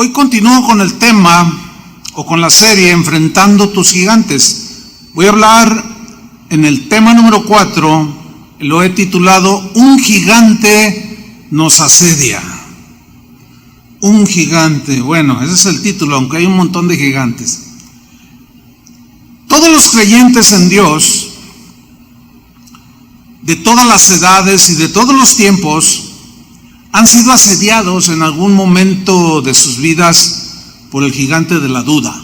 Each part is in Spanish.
Hoy continúo con el tema o con la serie Enfrentando tus gigantes. Voy a hablar en el tema número 4, lo he titulado Un gigante nos asedia. Un gigante, bueno, ese es el título, aunque hay un montón de gigantes. Todos los creyentes en Dios, de todas las edades y de todos los tiempos, han sido asediados en algún momento de sus vidas por el gigante de la duda,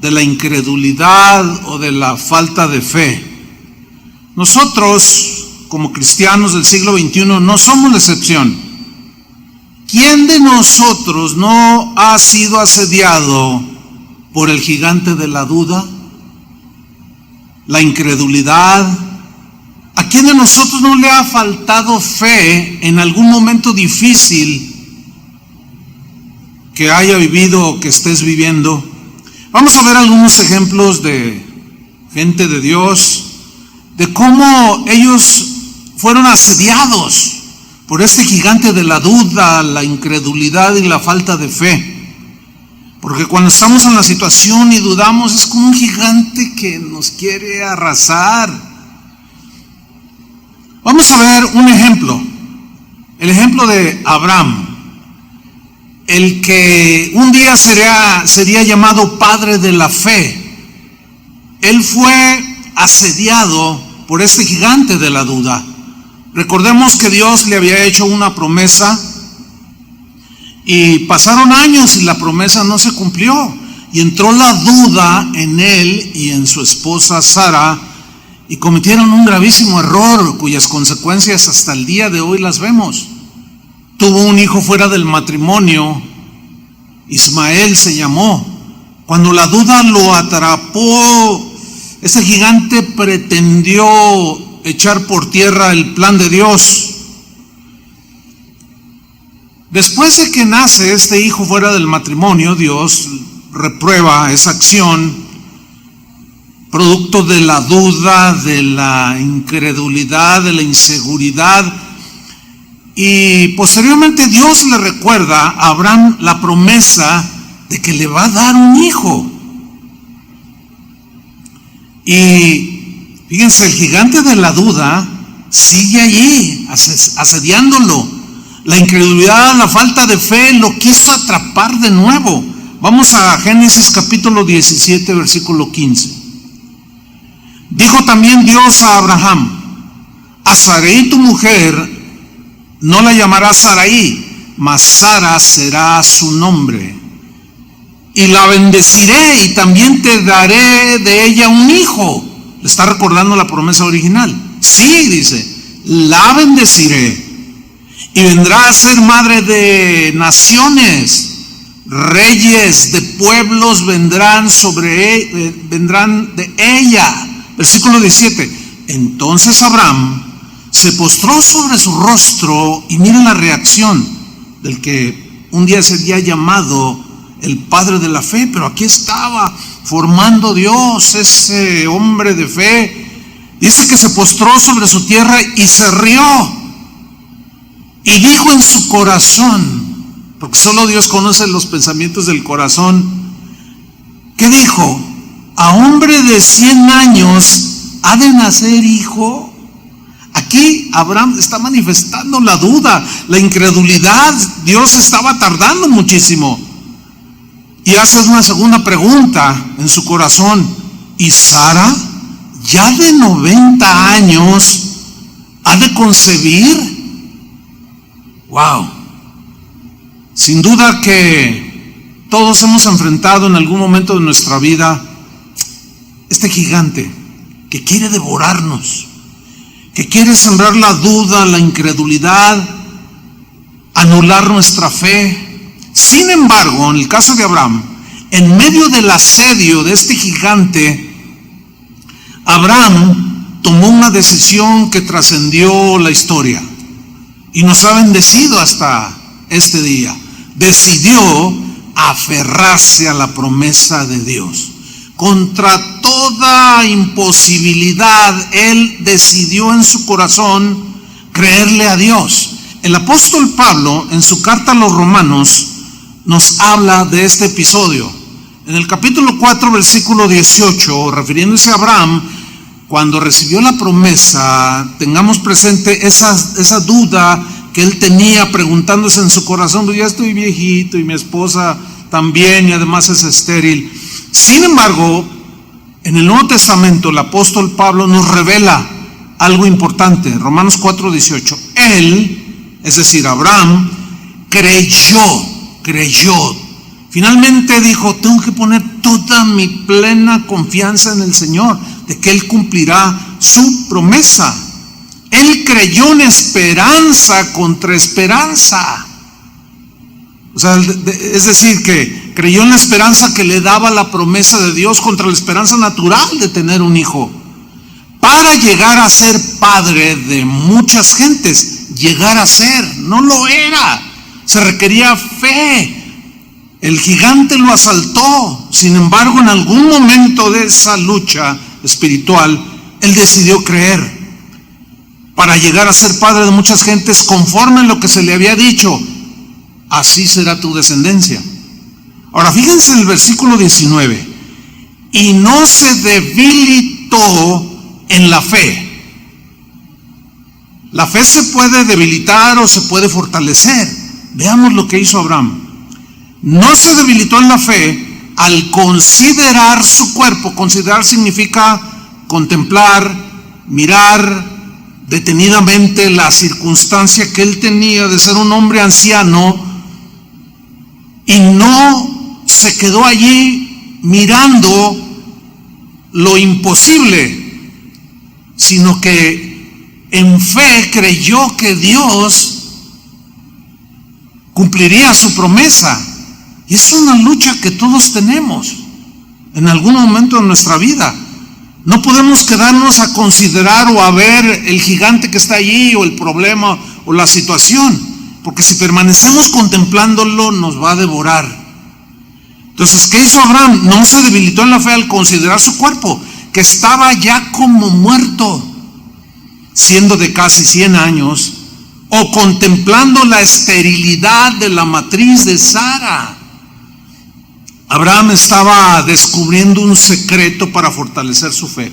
de la incredulidad o de la falta de fe. Nosotros, como cristianos del siglo XXI, no somos la excepción. ¿Quién de nosotros no ha sido asediado por el gigante de la duda, la incredulidad? ¿A quién de nosotros no le ha faltado fe en algún momento difícil que haya vivido o que estés viviendo? Vamos a ver algunos ejemplos de gente de Dios, de cómo ellos fueron asediados por este gigante de la duda, la incredulidad y la falta de fe. Porque cuando estamos en la situación y dudamos, es como un gigante que nos quiere arrasar. Vamos a ver un ejemplo, el ejemplo de Abraham, el que un día sería llamado padre de la fe. Él fue asediado por este gigante de la duda. Recordemos que Dios le había hecho una promesa y pasaron años y la promesa no se cumplió. Y entró la duda en él y en su esposa Sara y cometieron un gravísimo error cuyas consecuencias hasta el día de hoy las vemos. Tuvo un hijo fuera del matrimonio, Ismael se llamó. Cuando la duda lo atrapó, este gigante pretendió echar por tierra el plan de Dios. Después de que nace este hijo fuera del matrimonio, Dios reprueba esa acción, producto de la duda, de la incredulidad, de la inseguridad. Y posteriormente Dios le recuerda a Abraham la promesa de que le va a dar un hijo. Y fíjense, el gigante de la duda sigue allí, asediándolo. La incredulidad, la falta de fe lo quiso atrapar de nuevo. Vamos a Génesis capítulo 17, versículo 15. Dijo también Dios a Abraham: a Sarai tu mujer no la llamarás Sarai, mas Sara será su nombre. Y la bendeciré y también te daré de ella un hijo. Le está recordando la promesa original. Sí, dice, la bendeciré. Y vendrá a ser madre de naciones. Reyes de pueblos vendrán de ella. Versículo 17. Entonces Abraham se postró sobre su rostro y miren la reacción del que un día sería llamado el padre de la fe, pero aquí estaba formando Dios, ese hombre de fe. Dice que se postró sobre su tierra y se rió y dijo en su corazón, porque solo Dios conoce los pensamientos del corazón, ¿qué dijo? ¿A hombre de 100 años ha de nacer hijo? Aquí Abraham está manifestando la duda, la incredulidad. Dios estaba tardando muchísimo. Y hace una segunda pregunta en su corazón: ¿y Sara, ya de 90 años, ha de concebir? Wow. Sin duda que todos hemos enfrentado en algún momento de nuestra vida este gigante que quiere devorarnos, que quiere sembrar la duda, la incredulidad, anular nuestra fe. Sin embargo, en el caso de Abraham, en medio del asedio de este gigante, Abraham tomó una decisión que trascendió la historia y nos ha bendecido hasta este día. Decidió aferrarse a la promesa de Dios. Contra toda imposibilidad, él decidió en su corazón creerle a Dios. El apóstol Pablo, en su carta a los Romanos, nos habla de este episodio. En el capítulo 4, versículo 18, refiriéndose a Abraham, cuando recibió la promesa, tengamos presente esa duda que él tenía preguntándose en su corazón: pues ya estoy viejito y mi esposa también, y además es estéril. Sin embargo, en el Nuevo Testamento el apóstol Pablo nos revela algo importante. Romanos 4:18. Él, es decir, Abraham, creyó. Finalmente dijo: tengo que poner toda mi plena confianza en el Señor, de que Él cumplirá su promesa. Él creyó en esperanza contra esperanza. O sea, es decir, que creyó en la esperanza que le daba la promesa de Dios contra la esperanza natural de tener un hijo. Para llegar a ser padre de muchas gentes, no lo era. Se requería fe. El gigante lo asaltó. Sin embargo, en algún momento de esa lucha espiritual, él decidió creer. Para llegar a ser padre de muchas gentes, conforme a lo que se le había dicho: así será tu descendencia. Ahora fíjense en el versículo 19. Y no se debilitó en la fe. La fe se puede debilitar o se puede fortalecer. Veamos lo que hizo Abraham. No se debilitó en la fe al considerar su cuerpo. Considerar significa contemplar, mirar detenidamente la circunstancia que él tenía de ser un hombre anciano, y no se quedó allí mirando lo imposible, sino que en fe creyó que Dios cumpliría su promesa. Y es una lucha que todos tenemos en algún momento de nuestra vida. No podemos quedarnos a considerar o a ver el gigante que está allí, o el problema o la situación, porque si permanecemos contemplándolo nos va a devorar. Entonces, ¿qué hizo Abraham? No se debilitó en la fe al considerar su cuerpo, que estaba ya como muerto, siendo de casi 100 años, o contemplando la esterilidad de la matriz de Sara. Abraham estaba descubriendo un secreto para fortalecer su fe.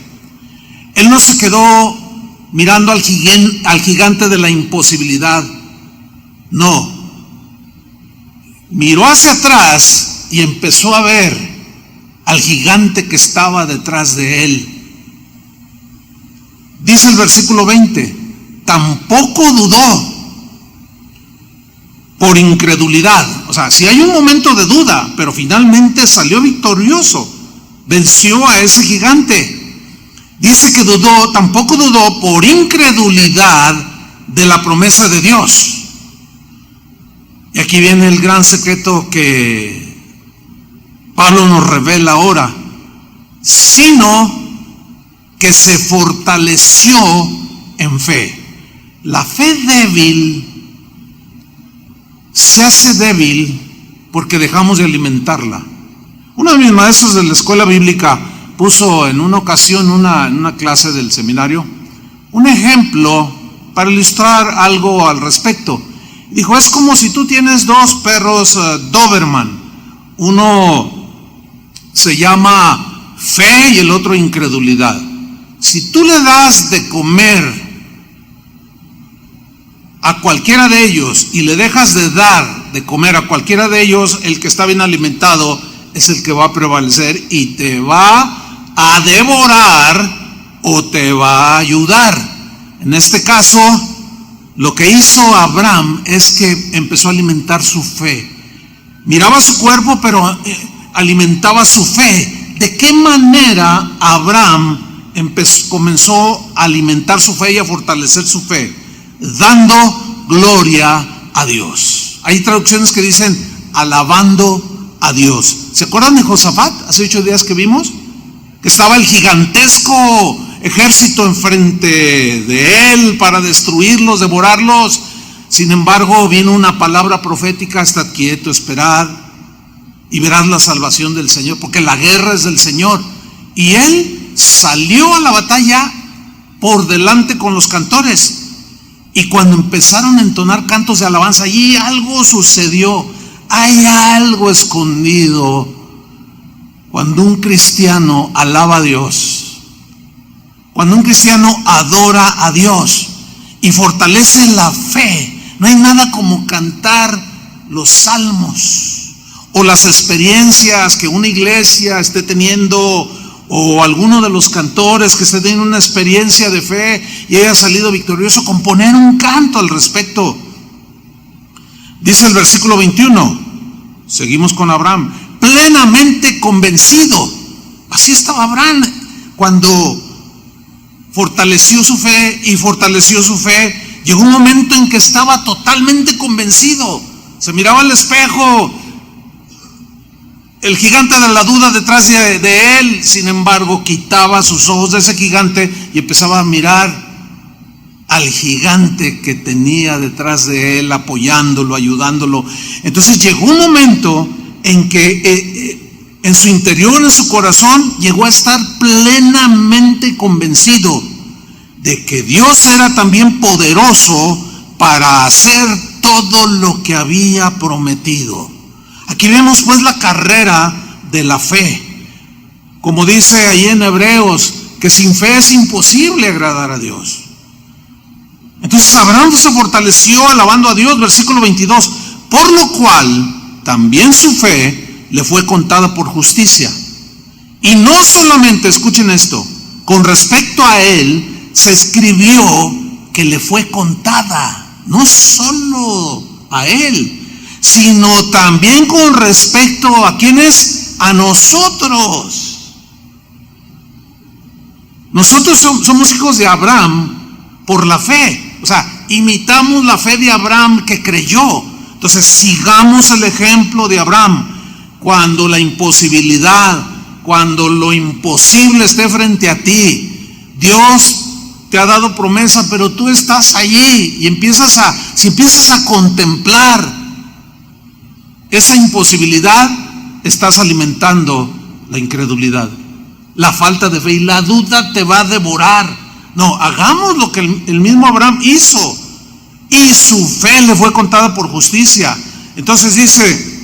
Él no se quedó mirando al gigante de la imposibilidad. No. Miró hacia atrás y empezó a ver al gigante que estaba detrás de él. Dice el versículo 20: tampoco dudó por incredulidad. O sea, si hay un momento de duda, pero finalmente salió victorioso, venció a ese gigante. Dice que tampoco dudó por incredulidad de la promesa de Dios. Y aquí viene el gran secreto que Pablo nos revela ahora: sino que se fortaleció en fe. La fe débil se hace débil porque dejamos de alimentarla. Uno de mis maestros de la escuela bíblica puso en una ocasión, en una clase del seminario, un ejemplo para ilustrar algo al respecto. Dijo: es como si tú tienes dos perros Doberman. Uno se llama fe y el otro incredulidad. Si tú le das de comer a cualquiera de ellos y le dejas de dar de comer a cualquiera de ellos, el que está bien alimentado es el que va a prevalecer y te va a devorar o te va a ayudar. En este caso, lo que hizo Abraham es que empezó a alimentar su fe. Miraba su cuerpo, pero alimentaba su fe. ¿De qué manera Abraham comenzó a alimentar su fe y a fortalecer su fe? Dando gloria a Dios. Hay traducciones que dicen alabando a Dios. ¿Se acuerdan de Josafat? Hace 8 días que vimos que estaba el gigantesco ejército enfrente de él para destruirlos, devorarlos. Sin embargo, vino una palabra profética: estad quieto, esperad y verás la salvación del Señor, porque la guerra es del Señor. Y él salió a la batalla por delante con los cantores. Y cuando empezaron a entonar cantos de alabanza, allí algo sucedió. Hay algo escondido cuando un cristiano alaba a Dios, cuando un cristiano adora a Dios y fortalece la fe. No hay nada como cantar los salmos o las experiencias que una iglesia esté teniendo, o alguno de los cantores que esté teniendo una experiencia de fe y haya salido victorioso, componer un canto al respecto. Dice el versículo 21, seguimos con Abraham, plenamente convencido. Así estaba Abraham cuando fortaleció su fe y fortaleció su fe. Llegó un momento en que estaba totalmente convencido. Se miraba al espejo, el gigante de la duda detrás de él. Sin embargo, quitaba sus ojos de ese gigante y empezaba a mirar al gigante que tenía detrás de él, apoyándolo, ayudándolo. Entonces llegó un momento en que en su interior, en su corazón, llegó a estar plenamente convencido de que Dios era también poderoso para hacer todo lo que había prometido. Aquí vemos pues la carrera de la fe. Como dice ahí en Hebreos, que sin fe es imposible agradar a Dios. Entonces Abraham se fortaleció alabando a Dios, versículo 22, por lo cual también su fe le fue contada por justicia. Y no solamente, escuchen esto, con respecto a él se escribió que le fue contada, no solo a él, sino también con respecto a ¿quiénes? A nosotros. Nosotros somos hijos de Abraham por la fe. O sea, imitamos la fe de Abraham que creyó. Entonces sigamos el ejemplo de Abraham. Cuando la imposibilidad, cuando lo imposible esté frente a ti, Dios te ha dado promesa, pero tú estás allí y si empiezas a contemplar esa imposibilidad, estás alimentando la incredulidad, la falta de fe, y la duda te va a devorar. No, hagamos lo que el mismo Abraham hizo, y su fe le fue contada por justicia. Entonces dice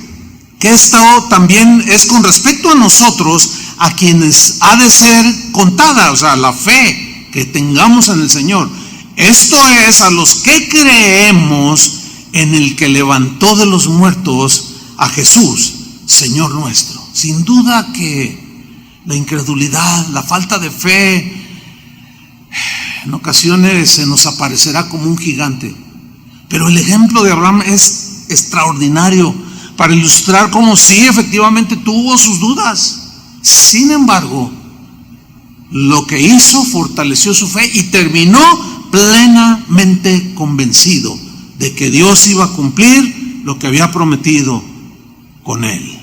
que esto también es con respecto a nosotros, a quienes ha de ser contada, o sea, la fe que tengamos en el Señor. Esto es a los que creemos en el que levantó de los muertos a Jesús, Señor nuestro. Sin duda que la incredulidad, la falta de fe, en ocasiones se nos aparecerá como un gigante, pero el ejemplo de Abraham es extraordinario para ilustrar cómo sí, efectivamente tuvo sus dudas. Sin embargo, lo que hizo fortaleció su fe y terminó plenamente convencido de que Dios iba a cumplir lo que había prometido con él.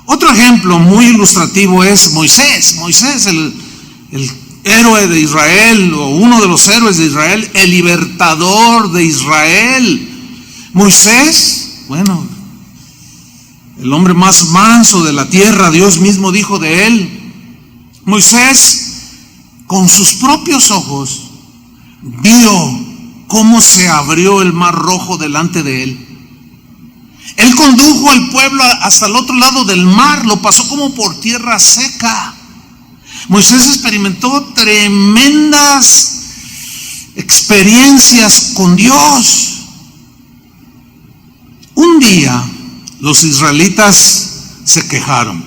Otro ejemplo muy ilustrativo es Moisés. Moisés, el héroe de Israel, o uno de los héroes de Israel, el libertador de Israel. Moisés, bueno, el hombre más manso de la tierra, Dios mismo dijo de él. Moisés, con sus propios ojos, vio cómo se abrió el mar rojo delante de él. Él condujo al pueblo hasta el otro lado del mar, lo pasó como por tierra seca. Moisés experimentó tremendas experiencias con Dios. Un día los israelitas se quejaron,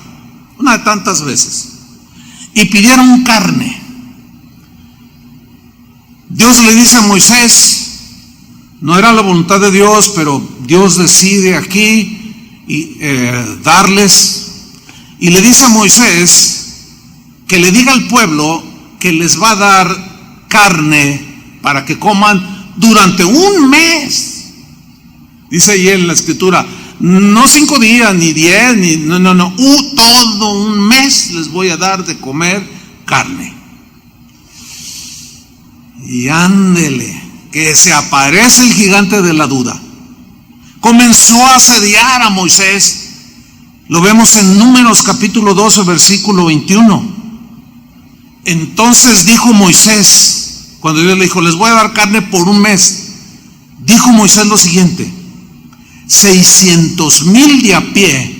una de tantas veces, y pidieron carne. Dios le dice a Moisés, no era la voluntad de Dios, pero Dios decide aquí darles, y le dice a Moisés que le diga al pueblo que les va a dar carne para que coman durante un mes. Dice ahí en la escritura, no 5 días, ni 10, no, todo un mes les voy a dar de comer carne. Y ándele, que se aparece el gigante de la duda. Comenzó a asediar a Moisés. Lo vemos en Números capítulo 12, versículo 21. Entonces dijo Moisés, cuando Dios le dijo, les voy a dar carne por un mes, dijo Moisés lo siguiente: 600,000 de a pie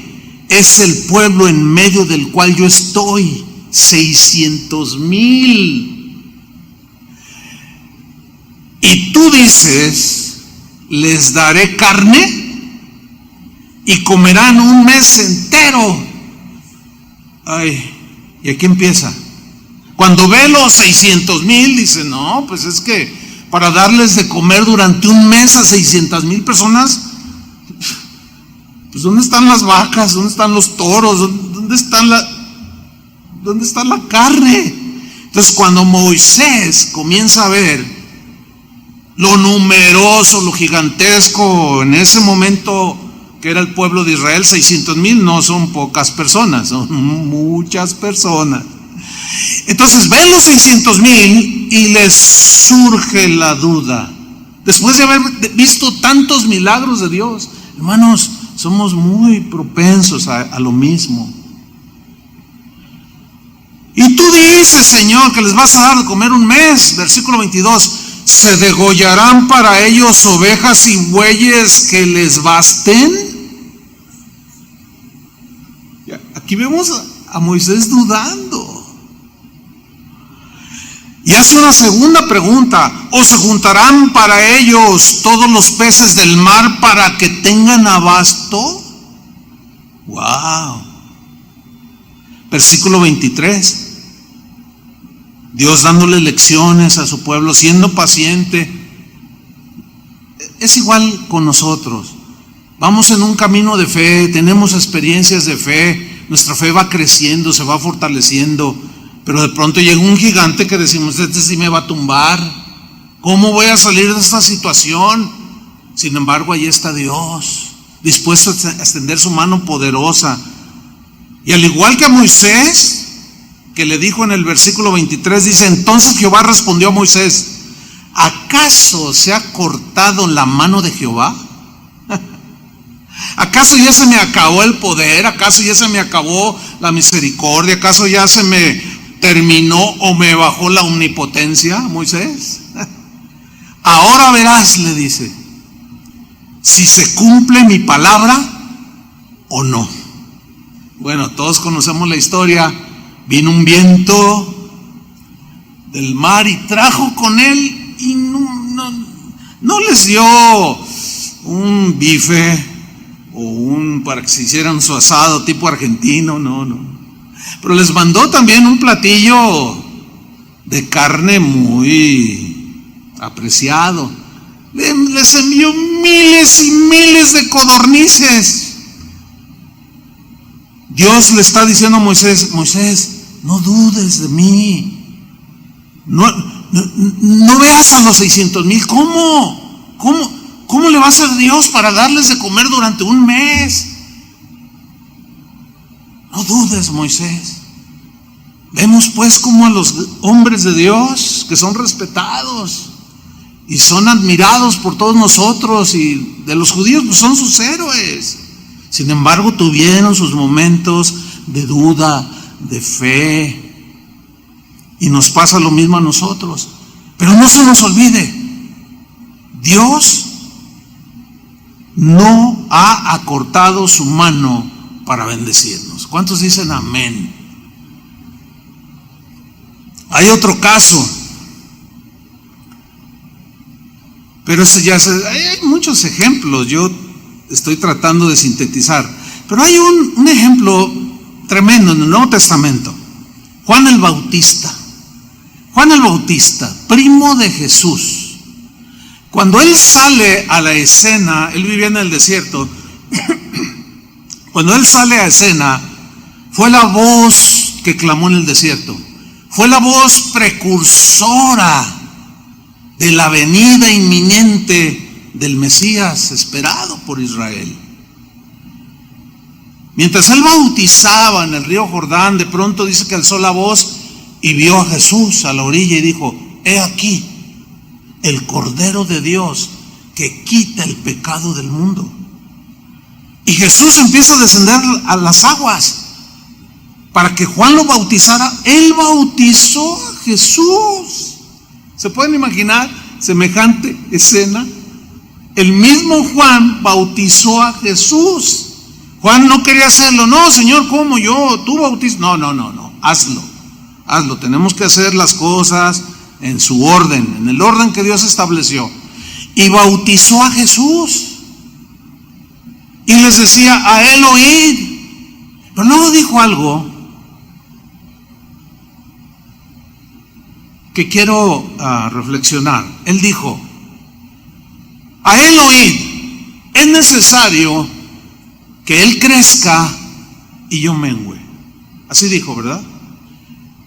es el pueblo en medio del cual yo estoy. 600,000. Y tú dices, les daré carne y comerán un mes entero. Ay, ¿y aquí empieza? Cuando ve los 600,000, dice, no, pues es que para darles de comer durante un mes a 600,000 personas, pues ¿dónde están las vacas? ¿Dónde están los toros? ¿Dónde está la carne? Entonces, cuando Moisés comienza a ver lo numeroso, lo gigantesco, en ese momento que era el pueblo de Israel, 600,000 no son pocas personas, son muchas personas. Entonces ven los 600,000 y les surge la duda. Después de haber visto tantos milagros de Dios, hermanos, somos muy propensos a lo mismo. Y tú dices, Señor, que les vas a dar de comer un mes. Versículo 22. ¿Se degollarán para ellos ovejas y bueyes que les basten? Aquí vemos a Moisés dudando. Y hace una segunda pregunta: ¿o se juntarán para ellos todos los peces del mar para que tengan abasto? ¡Wow! Versículo 23. Dios dándole lecciones a su pueblo, siendo paciente. Es igual con nosotros. Vamos en un camino de fe, tenemos experiencias de fe, nuestra fe va creciendo, se va fortaleciendo. Pero de pronto llega un gigante que decimos, este sí me va a tumbar. ¿Cómo voy a salir de esta situación? Sin embargo, ahí está Dios, dispuesto a extender su mano poderosa. Y al igual que a Moisés, que le dijo en el versículo 23, dice, entonces Jehová respondió a Moisés, ¿acaso se ha cortado la mano de Jehová? ¿Acaso ya se me acabó el poder? ¿Acaso ya se me acabó la misericordia? ¿Acaso ya se me terminó o me bajó la omnipotencia, Moisés? Ahora verás, le dice, si se cumple mi palabra o no. Bueno, todos conocemos la historia. Vino un viento del mar y trajo con él, y no les dio un bife o para que se hicieran su asado tipo argentino, no. Pero les mandó también un platillo de carne muy apreciado. Les envió miles y miles de codornices. Dios le está diciendo a Moisés, Moisés, no dudes de mí. No veas a los 600,000. ¿Cómo le va a hacer Dios para darles de comer durante un mes? No dudes, Moisés. Vemos pues como a los hombres de Dios, que son respetados y son admirados por todos nosotros, y de los judíos pues son sus héroes. Sin embargo, tuvieron sus momentos de duda, de fe, y nos pasa lo mismo a nosotros. Pero no se nos olvide, Dios no ha acortado su mano para bendecirnos. ¿Cuántos dicen amén? Hay otro caso, pero hay muchos ejemplos. Yo estoy tratando de sintetizar, pero hay un ejemplo tremendo en el Nuevo Testamento. Juan el Bautista, primo de Jesús. Cuando él sale a la escena, él vivía en el desierto. Cuando él sale a escena, fue la voz que clamó en el desierto. Fue la voz precursora de la venida inminente del Mesías esperado por Israel. Mientras él bautizaba en el río Jordán, de pronto dice que alzó la voz y vio a Jesús a la orilla y dijo, he aquí el Cordero de Dios que quita el pecado del mundo. Y Jesús empieza a descender a las aguas para que Juan lo bautizara. Él bautizó a Jesús. ¿Se pueden imaginar semejante escena? El mismo Juan bautizó a Jesús. Juan no quería hacerlo. No, Señor, ¿cómo yo? Tú bautizas. No. Hazlo. Tenemos que hacer las cosas en su orden, en el orden que Dios estableció. Y bautizó a Jesús. Y les decía, a él oíd. Pero luego dijo algo que quiero reflexionar. Él dijo, a él oíd. Es necesario que él crezca y yo mengüe. Así dijo, ¿verdad?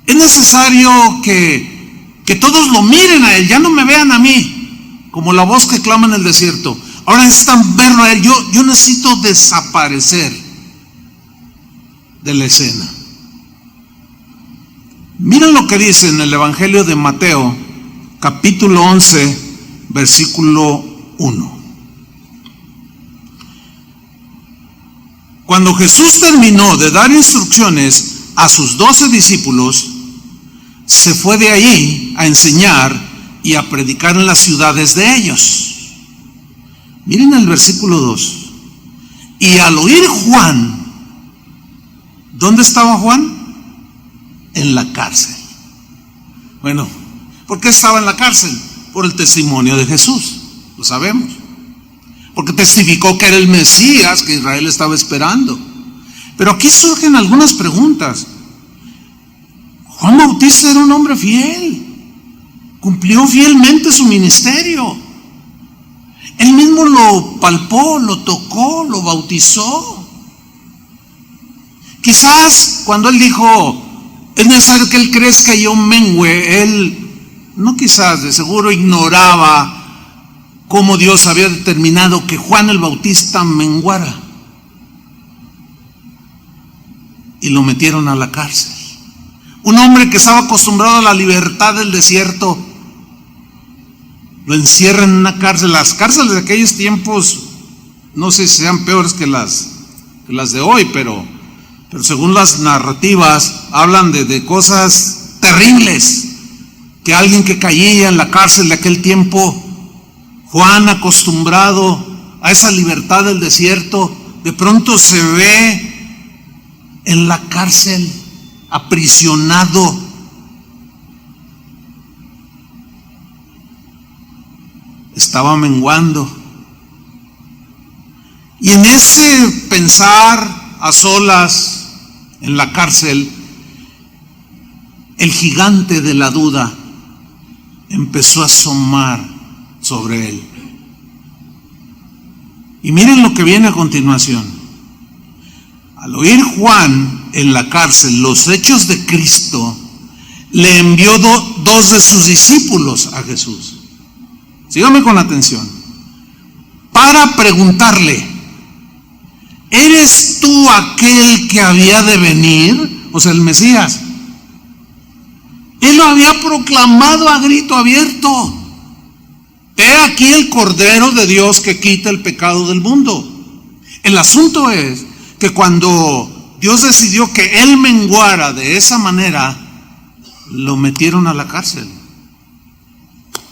Es necesario que todos lo miren a él, ya no me vean a mí, como la voz que clama en el desierto. Ahora necesitan verlo a él. Yo necesito desaparecer de la escena. Miren lo que dice en el Evangelio de Mateo, capítulo 11, versículo 1. Cuando Jesús terminó de dar instrucciones a sus 12 discípulos, se fue de allí a enseñar y a predicar en las ciudades de ellos. Miren el versículo 2. Y al oír Juan, ¿dónde estaba Juan? En la cárcel. Bueno, ¿por qué estaba en la cárcel? Por el testimonio de Jesús, lo sabemos. Porque testificó que era el Mesías que Israel estaba esperando. Pero aquí surgen algunas preguntas. Juan Bautista era un hombre fiel, cumplió fielmente su ministerio. Él mismo lo palpó, lo tocó, lo bautizó. Quizás cuando él dijo, es necesario que él crezca y yo mengüe, él, no quizás, de seguro ignoraba cómo Dios había determinado que Juan el Bautista menguara. Y lo metieron a la cárcel. Un hombre que estaba acostumbrado a la libertad del desierto, lo encierran en una cárcel. Las cárceles de aquellos tiempos, no sé si sean peores que las de hoy, pero según las narrativas, hablan de cosas terribles, que alguien que caía en la cárcel de aquel tiempo, Juan, acostumbrado a esa libertad del desierto, de pronto se ve en la cárcel, aprisionado. Estaba menguando. Y en ese pensar a solas en la cárcel, el gigante de la duda empezó a asomar sobre él. Y miren lo que viene a continuación. Al oír Juan en la cárcel los hechos de Cristo, le envió dos de sus discípulos a Jesús. Sígame con atención. Para preguntarle, ¿eres tú aquel que había de venir? O sea, el Mesías. Él lo había proclamado a grito abierto. He aquí el Cordero de Dios que quita el pecado del mundo. El asunto es que cuando Dios decidió que él menguara de esa manera, lo metieron a la cárcel.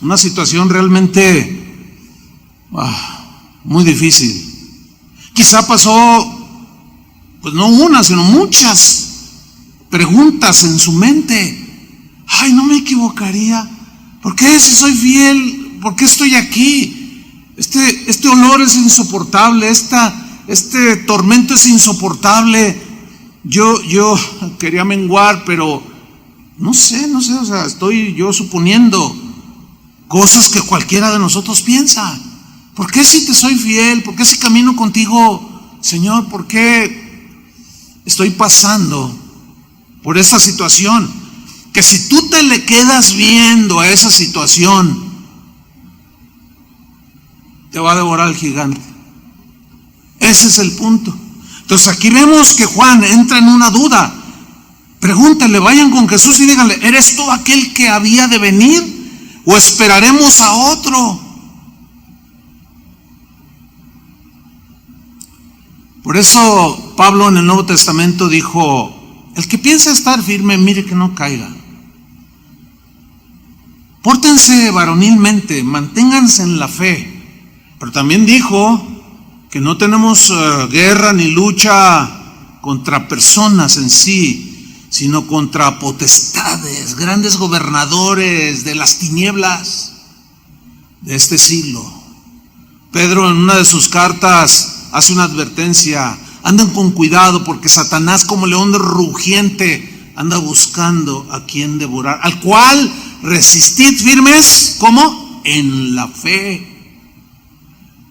Una situación realmente muy difícil. Quizá pasó, pues no una, sino muchas preguntas en su mente. Ay, no me equivocaría. ¿Por qué si soy fiel? ¿Por qué estoy aquí? Este olor es insoportable, este tormento es insoportable. Yo quería menguar, pero no sé, o sea, estoy yo suponiendo cosas que cualquiera de nosotros piensa. ¿Por qué si te soy fiel? ¿Por qué si camino contigo, Señor? ¿Por qué estoy pasando por esa situación? Que si tú te le quedas viendo a esa situación, te va a devorar el gigante. Ese es el punto. Entonces aquí vemos que Juan entra en una duda. Pregúntale, vayan con Jesús y díganle, ¿eres tú aquel que había de venir? ¿O esperaremos a otro? Por eso Pablo en el Nuevo Testamento dijo, el que piensa estar firme, mire que no caiga. Pórtense varonilmente, manténganse en la fe. Pero también dijo que no tenemos guerra ni lucha contra personas en sí, sino contra potestades, grandes gobernadores de las tinieblas de este siglo. Pedro en una de sus cartas hace una advertencia: anden con cuidado porque Satanás, como león rugiente, anda buscando a quien devorar, al cual resistid firmes, ¿cómo? En la fe.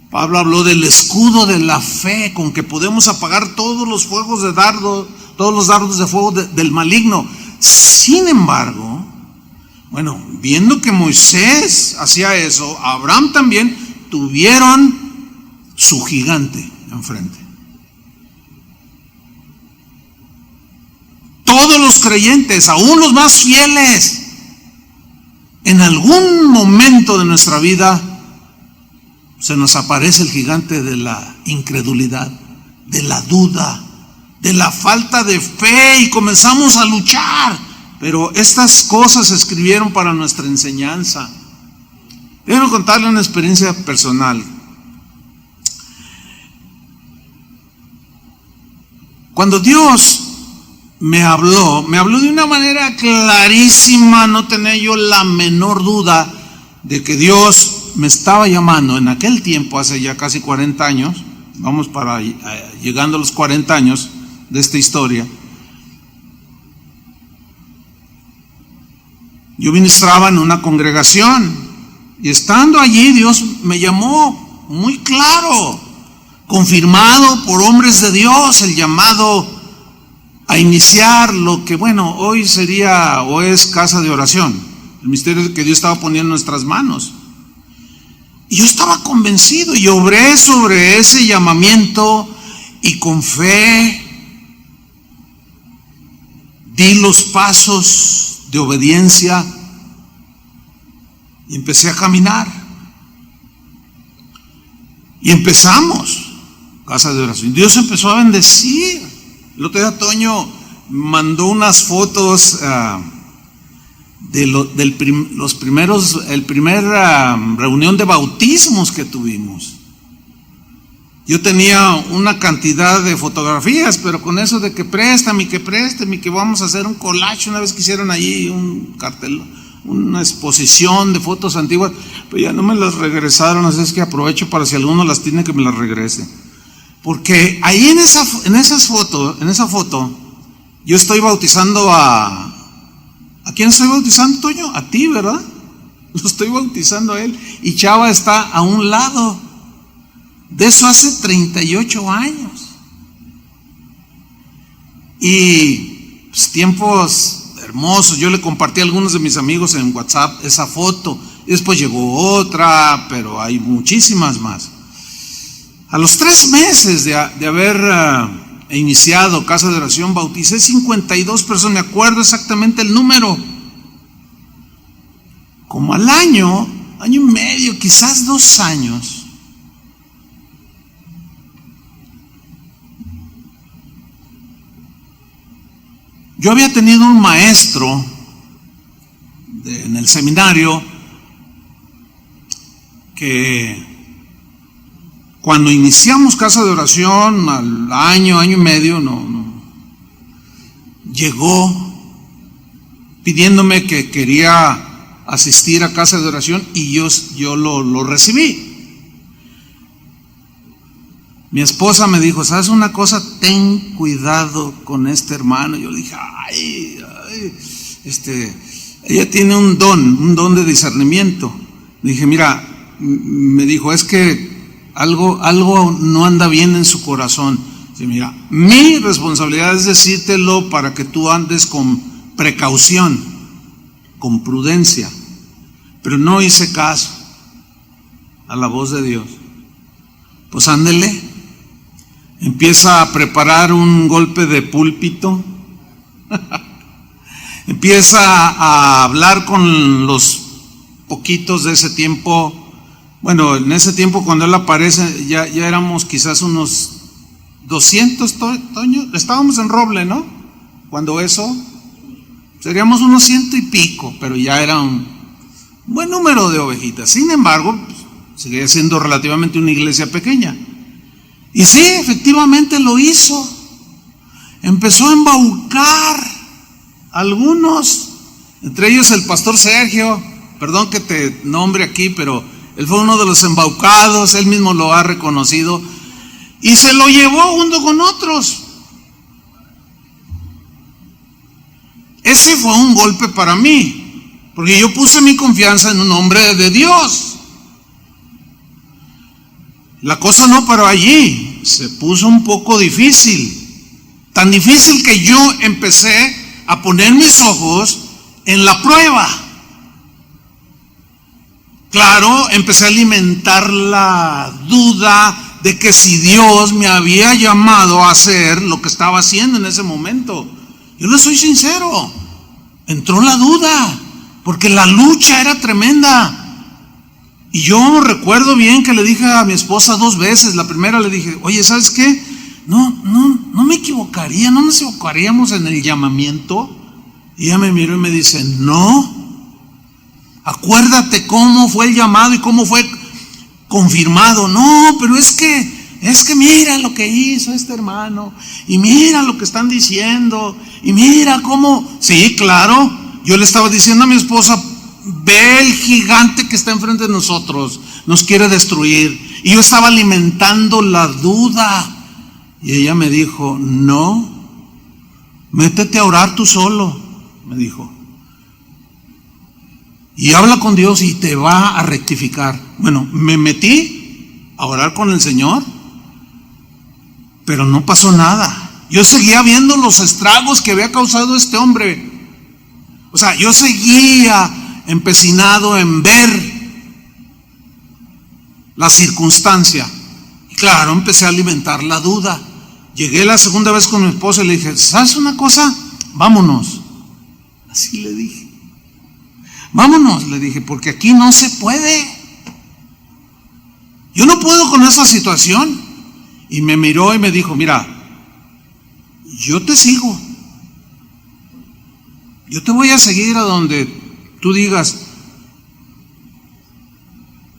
Pablo habló del escudo de la fe con que podemos apagar todos los fuegos de dardo, todos los dardos de fuego del maligno. Sin embargo, bueno, viendo que Moisés hacía eso, Abraham también, tuvieron su gigante enfrente. Todos los creyentes, aún los más fieles, en algún momento de nuestra vida se nos aparece el gigante de la incredulidad, de la duda, de la falta de fe, y comenzamos a luchar. Pero estas cosas se escribieron para nuestra enseñanza. Déjenme contarle una experiencia personal. Cuando Dios me habló de una manera clarísima, no tenía yo la menor duda de que Dios me estaba llamando en aquel tiempo, hace ya casi 40 años, vamos para llegando a los 40 años de esta historia. Yo ministraba en una congregación y estando allí Dios me llamó muy claro, confirmado por hombres de Dios, el llamado a iniciar lo que, bueno, hoy sería o es casa de oración, el ministerio que Dios estaba poniendo en nuestras manos. Y yo estaba convencido y obré sobre ese llamamiento y con fe di los pasos de obediencia y empecé a caminar. Y empezamos casa de oración. Dios empezó a bendecir. El otro día Toño mandó unas fotos de el primer reunión de bautismos que tuvimos. Yo tenía una cantidad de fotografías, pero con eso de que préstame, que vamos a hacer un collage, una vez que hicieron allí un cartel, una exposición de fotos antiguas, pero ya no me las regresaron, así es que aprovecho para si alguno las tiene que me las regrese. Porque ahí en esa foto, yo estoy bautizando ¿a quién estoy bautizando, Toño? A ti, ¿verdad? Lo estoy bautizando a él. Y Chava está a un lado. De eso hace 38 años. Y pues, tiempos hermosos. Yo le compartí a algunos de mis amigos en WhatsApp esa foto. Y después llegó otra, pero hay muchísimas más. A los 3 meses de haber iniciado casa de oración, bauticé 52 personas, me acuerdo exactamente el número. Como al año y medio, quizás 2 años, yo había tenido un maestro en el seminario que cuando iniciamos casa de oración, al año y medio, llegó pidiéndome que quería asistir a casa de oración y yo lo recibí. Mi esposa me dijo: ¿sabes una cosa? Ten cuidado con este hermano. Yo le dije: ella tiene un don de discernimiento. Le dije: mira, me dijo, es que algo no anda bien en su corazón. Sí, mira, mi responsabilidad es decírtelo para que tú andes con precaución, con prudencia. Pero no hice caso a la voz de Dios. Pues ándele, empieza a preparar un golpe de púlpito, empieza a hablar con los poquitos de ese tiempo. Bueno, en ese tiempo cuando él aparece ya éramos quizás unos 200, Toño, estábamos en Roble, ¿no? Cuando eso, seríamos unos 100 y pico, pero ya era un buen número de ovejitas. Sin embargo, seguía siendo relativamente una iglesia pequeña. Y sí, efectivamente lo hizo. Empezó a embaucar a algunos, entre ellos el pastor Sergio. Perdón que te nombre aquí, pero él fue uno de los embaucados, él mismo lo ha reconocido, y se lo llevó junto con otros. Ese fue un golpe para mí, porque yo puse mi confianza en un hombre de Dios. La cosa no paró allí, se puso un poco difícil, tan difícil que yo empecé a poner mis ojos en la prueba. Claro, empecé a alimentar la duda de que si Dios me había llamado a hacer lo que estaba haciendo en ese momento. Yo le soy sincero, entró la duda, porque la lucha era tremenda. Y yo recuerdo bien que le dije a mi esposa 2 veces. La primera le dije, oye, ¿sabes qué? No me equivocaría, no nos equivocaríamos en el llamamiento. Y ella me miró y me dice, no. Acuérdate cómo fue el llamado y cómo fue confirmado. No, pero es que mira lo que hizo este hermano, y mira lo que están diciendo, y mira cómo. Sí, claro, yo le estaba diciendo a mi esposa, ve el gigante que está enfrente de nosotros, nos quiere destruir. Y yo estaba alimentando la duda, y ella me dijo, no, métete a orar tú solo, me dijo, y habla con Dios y te va a rectificar. Bueno, me metí a orar con el Señor, pero no pasó nada. Yo seguía viendo los estragos que había causado este hombre. O sea, yo seguía empecinado en ver la circunstancia. Y claro, empecé a alimentar la duda. Llegué la segunda vez con mi esposa y le dije, ¿sabes una cosa? Vámonos. Así le dije. Vámonos, le dije, porque aquí no se puede. Yo no puedo con esa situación. Y me miró y me dijo, mira, yo te sigo. Yo te voy a seguir a donde tú digas,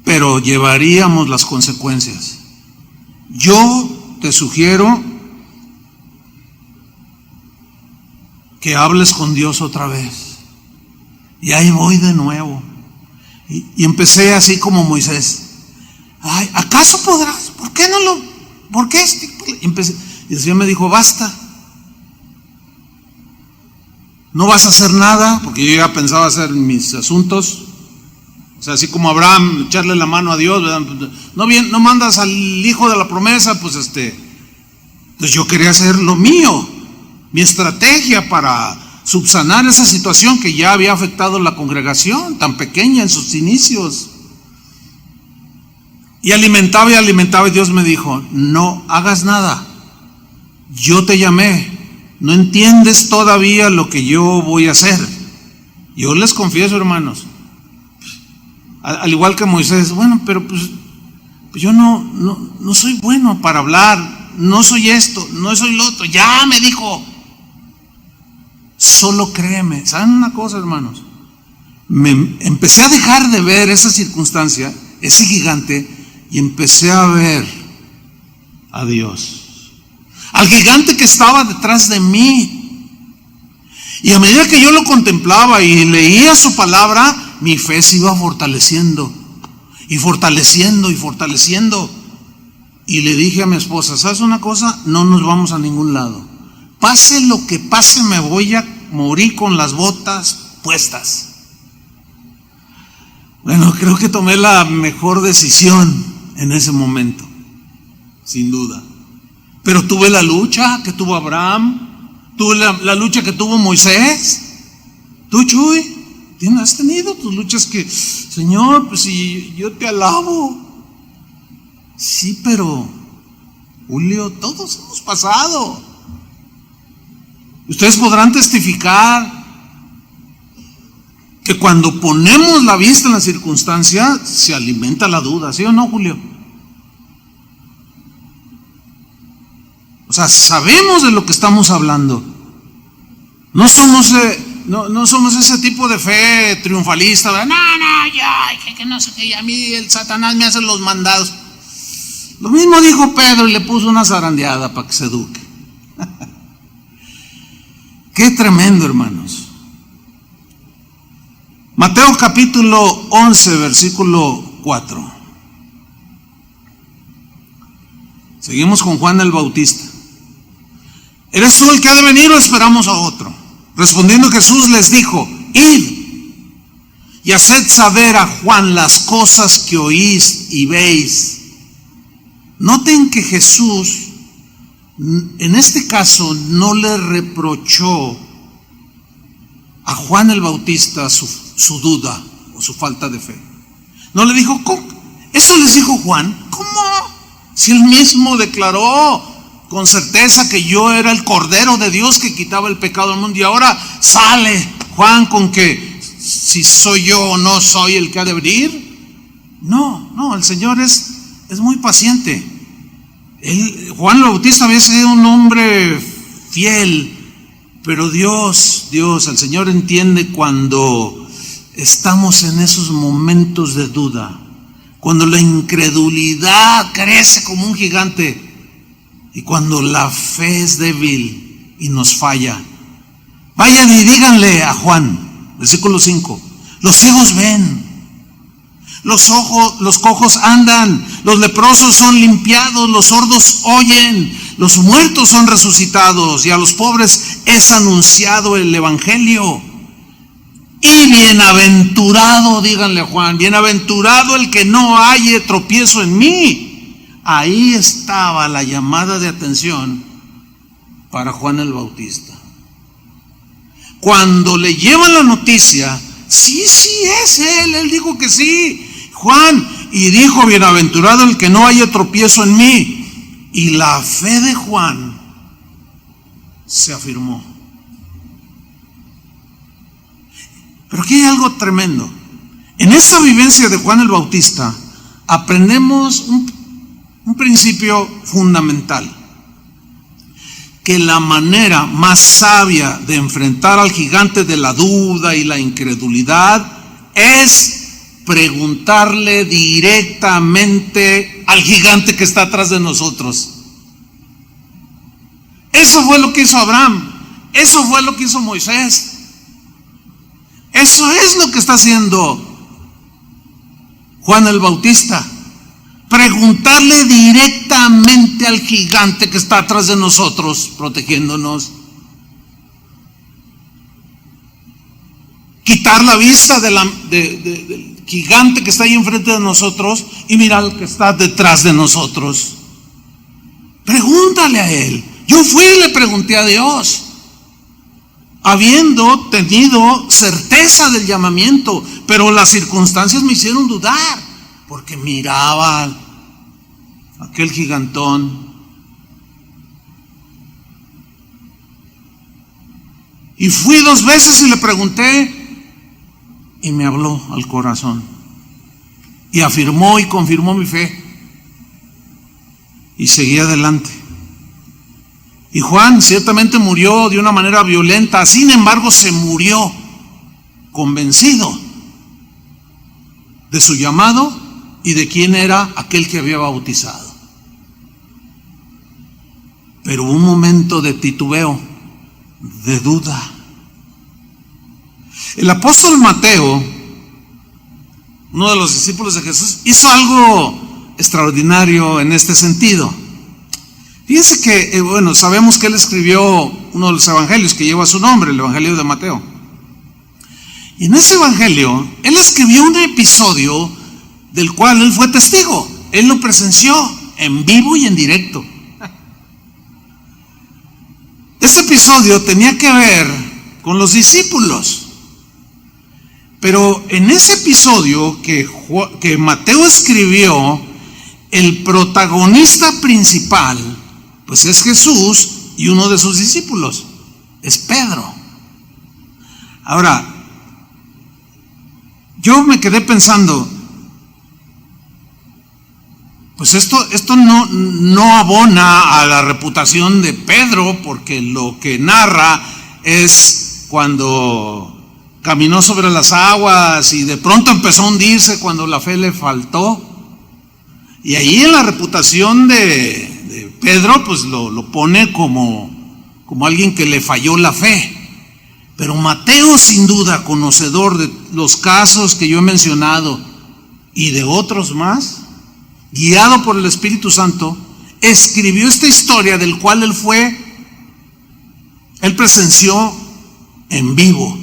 pero llevaríamos las consecuencias. Yo te sugiero que hables con Dios otra vez. Y ahí voy de nuevo. Y empecé así como Moisés. Ay, ¿acaso podrás? ¿Por qué no lo? ¿Por qué? Y el Señor me dijo, basta. No vas a hacer nada, porque yo ya pensaba hacer mis asuntos. O sea, así como Abraham, echarle la mano a Dios, ¿verdad? No mandas al hijo de la promesa, pues Entonces yo quería hacer lo mío, mi estrategia para subsanar esa situación que ya había afectado la congregación tan pequeña en sus inicios. Y alimentaba y Dios me dijo, no hagas nada, yo te llamé, no entiendes todavía lo que yo voy a hacer. Yo les confieso, hermanos, al igual que Moisés, bueno, pero pues yo no soy bueno para hablar, no soy esto, no soy lo otro. Ya me dijo, solo créeme. ¿Saben una cosa, hermanos? Me empecé a dejar de ver esa circunstancia, ese gigante, y empecé a ver a Dios, al gigante que estaba detrás de mí. Y a medida que yo lo contemplaba y leía su palabra, mi fe se iba fortaleciendo y fortaleciendo y fortaleciendo. Y le dije a mi esposa, ¿sabes una cosa? No nos vamos a ningún lado. Pase lo que pase, me voy a morir con las botas puestas. Bueno, creo que tomé la mejor decisión en ese momento, sin duda. Pero tuve la lucha que tuvo Abraham, tuve la lucha que tuvo Moisés. Tú, Chuy, has tenido tus luchas que, Señor, pues si yo te alabo. Sí, pero Julio, todos hemos pasado. Ustedes podrán testificar que cuando ponemos la vista en la circunstancia se alimenta la duda, ¿sí o no, Julio? O sea, sabemos de lo que estamos hablando. No somos ese tipo de fe triunfalista, ¿verdad? No, que no sé qué, y a mí el Satanás me hace los mandados. Lo mismo dijo Pedro y le puso una zarandeada para que se eduque. Qué tremendo, hermanos. Mateo capítulo 11, versículo 4. Seguimos con Juan el Bautista. ¿Eres tú el que ha de venir o esperamos a otro? Respondiendo Jesús les dijo: id y haced saber a Juan las cosas que oís y veis. Noten que Jesús en este caso no le reprochó a Juan el Bautista su duda o su falta de fe. No le dijo: ¿cómo? ¿Eso les dijo Juan? ¿Cómo? Si él mismo declaró con certeza que yo era el Cordero de Dios que quitaba el pecado del mundo, y ahora sale Juan con que si soy yo o no soy el que ha de venir. No, el Señor es muy paciente. Juan el Bautista había sido un hombre fiel, pero Dios, el Señor entiende cuando estamos en esos momentos de duda, cuando la incredulidad crece como un gigante y cuando la fe es débil y nos falla. Vayan y díganle a Juan, versículo 5: los ciegos ven, los cojos andan, los leprosos son limpiados, los sordos oyen, los muertos son resucitados, y a los pobres es anunciado el evangelio. Y bienaventurado, díganle a Juan, bienaventurado el que no halle tropiezo en mí. Ahí estaba la llamada de atención para Juan el Bautista. Cuando le llevan la noticia: sí, es él dijo que sí, Juan, y dijo: bienaventurado el que no haya tropiezo en mí. Y la fe de Juan se afirmó. Pero aquí hay algo tremendo. En esta vivencia de Juan el Bautista aprendemos un principio fundamental: que la manera más sabia de enfrentar al gigante de la duda y la incredulidad es preguntarle directamente al gigante que está atrás de nosotros. Eso fue lo que hizo Abraham, eso fue lo que hizo Moisés, eso es lo que está haciendo Juan el Bautista. Preguntarle directamente al gigante que está atrás de nosotros, protegiéndonos. Quitar la vista del gigante que está ahí enfrente de nosotros y mirar al que está detrás de nosotros. Pregúntale a él. Yo fui y le pregunté a Dios, habiendo tenido certeza del llamamiento, pero las circunstancias me hicieron dudar, porque miraba a aquel gigantón. Y fui 2 veces y le pregunté, y me habló al corazón, y afirmó y confirmó mi fe, y seguí adelante. Y Juan ciertamente murió de una manera violenta, sin embargo se murió convencido de su llamado y de quién era aquel que había bautizado. Pero hubo un momento de titubeo, de duda. El apóstol Mateo, uno de los discípulos de Jesús, hizo algo extraordinario en este sentido. Fíjense que, sabemos que él escribió uno de los evangelios que lleva su nombre, el Evangelio de Mateo. Y en ese evangelio, él escribió un episodio del cual él fue testigo. Él lo presenció en vivo y en directo. Este episodio tenía que ver con los discípulos. Pero en ese episodio que Mateo escribió, el protagonista principal, pues es Jesús y uno de sus discípulos, es Pedro. Ahora, yo me quedé pensando, pues esto no abona a la reputación de Pedro, porque lo que narra es cuando caminó sobre las aguas y de pronto empezó a hundirse cuando la fe le faltó. Y ahí en la reputación de Pedro, pues lo pone como alguien que le falló la fe. Pero Mateo, sin duda, conocedor de los casos que yo he mencionado y de otros más, guiado por el Espíritu Santo, escribió esta historia del cual él presenció en vivo.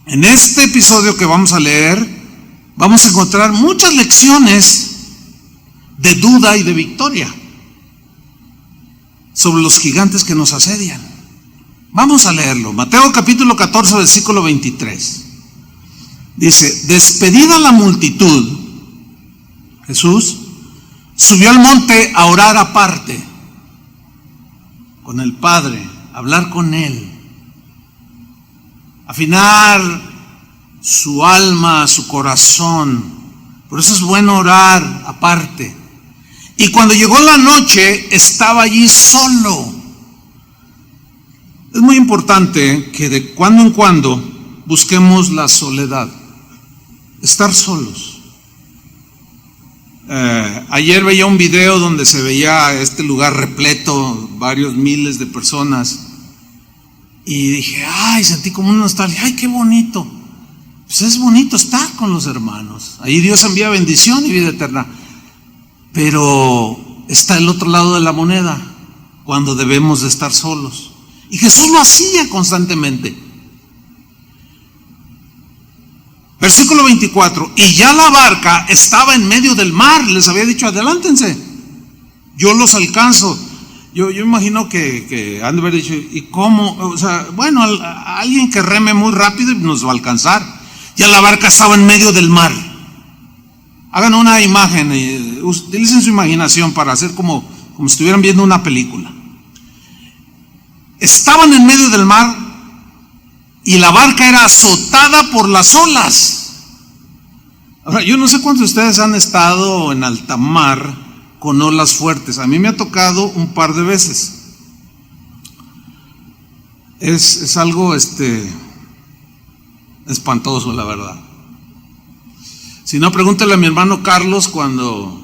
En este episodio que vamos a leer, vamos a encontrar muchas lecciones de duda y de victoria sobre los gigantes que nos asedian. Vamos a leerlo. Mateo capítulo 14, versículo 23. Dice: despedida la multitud, Jesús subió al monte a orar aparte con el Padre, a hablar con Él, afinar su alma, su corazón. Por eso es bueno orar aparte. Y cuando llegó la noche, estaba allí solo. Es muy importante que de cuando en cuando busquemos la soledad, estar solos. Ayer veía un video donde se veía este lugar repleto, varios miles de personas, y dije, sentí como una nostalgia. Qué bonito. Pues es bonito estar con los hermanos. Ahí Dios envía bendición y vida eterna. Pero está el otro lado de la moneda, cuando debemos de estar solos. Y Jesús lo hacía constantemente. Versículo 24: y ya la barca estaba en medio del mar. Les había dicho, adelántense, yo los alcanzo. Yo imagino que han de haber dicho, ¿y cómo? O sea, bueno, alguien que reme muy rápido nos va a alcanzar. Ya la barca estaba en medio del mar. Hagan una imagen, utilicen su imaginación para hacer como si estuvieran viendo una película. Estaban en medio del mar y la barca era azotada por las olas. Ahora, yo no sé cuántos de ustedes han estado en alta mar con olas fuertes. A mí me ha tocado un par de veces. Es algo espantoso, la verdad. Si no, pregúntale a mi hermano Carlos cuando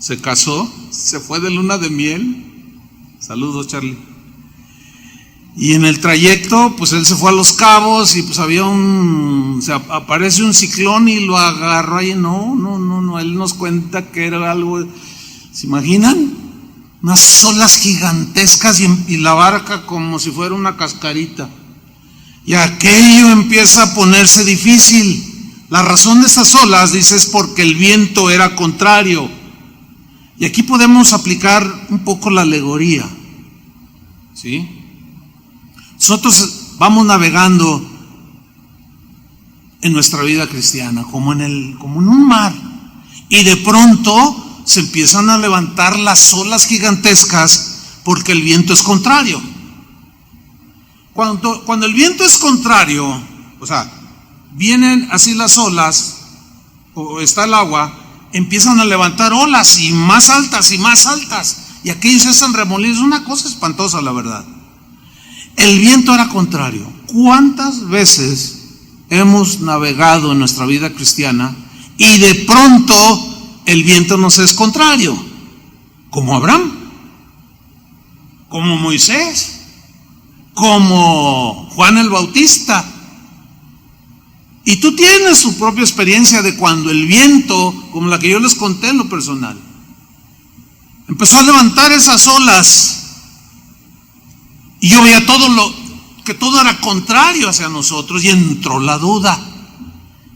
se casó, se fue de luna de miel. Saludos, Charlie. Y en el trayecto, pues él se fue a Los Cabos y pues aparece un ciclón y lo agarró ahí. No, él nos cuenta que era algo, ¿se imaginan? Unas olas gigantescas y la barca como si fuera una cascarita. Y aquello empieza a ponerse difícil. La razón de esas olas, dice, es porque el viento era contrario. Y aquí podemos aplicar un poco la alegoría, ¿sí? Nosotros vamos navegando en nuestra vida cristiana como en un mar, y de pronto se empiezan a levantar las olas gigantescas porque el viento es contrario. Cuando el viento es contrario, o sea, vienen así las olas, o está el agua, empiezan a levantar olas y más altas, y aquellos se hacen remolinos. Una cosa espantosa, la verdad. El viento era contrario. ¿Cuántas veces hemos navegado en nuestra vida cristiana y de pronto el viento nos es contrario? Como Abraham, como Moisés, como Juan el Bautista. Y tú tienes tu propia experiencia de cuando el viento, como la que yo les conté en lo personal, empezó a levantar esas olas, y yo veía que todo era contrario hacia nosotros, y entró la duda,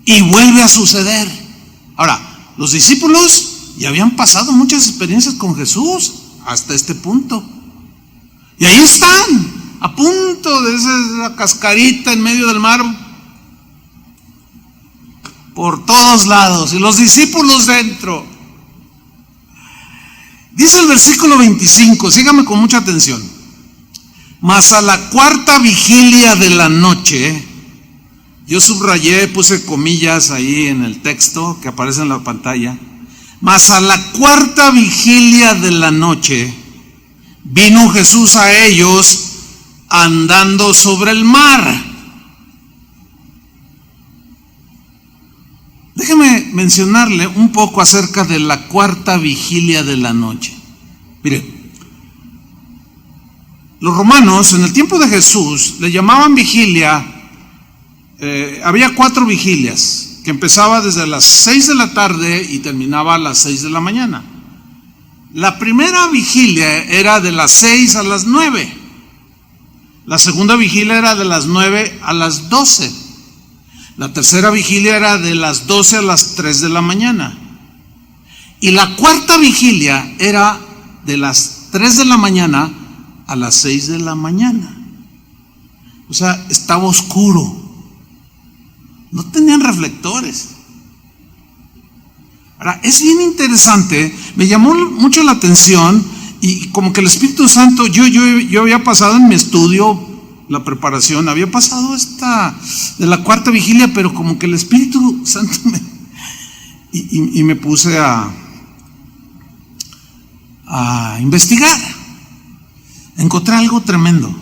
y vuelve a suceder. Ahora, los discípulos ya habían pasado muchas experiencias con Jesús hasta este punto, y ahí están, a punto de esa cascarita en medio del mar, por todos lados, y los discípulos dentro. Dice el versículo 25, sígame con mucha atención. Mas a la cuarta vigilia de la noche, yo subrayé, puse comillas ahí en el texto que aparece en la pantalla. Mas a la cuarta vigilia de la noche, vino Jesús a ellos andando sobre el mar. Déjeme mencionarle un poco acerca de la cuarta vigilia de la noche. Mire, los romanos en el tiempo de Jesús le llamaban vigilia, había 4 vigilias, que empezaba desde las 6 de la tarde y terminaba a las 6 de la mañana. La primera vigilia era de las 6 a las 9, la segunda vigilia era de las 9 a las 12. La tercera vigilia era de las 12 a las 3 de la mañana. Y la cuarta vigilia era de las 3 de la mañana a las 6 de la mañana. O sea, estaba oscuro. No tenían reflectores. Ahora, es bien interesante, me llamó mucho la atención, y como que el Espíritu Santo, yo había pasado en mi estudio, la preparación, había pasado esta de la cuarta vigilia, pero como que el Espíritu Santo me puse a investigar. Encontré algo tremendo.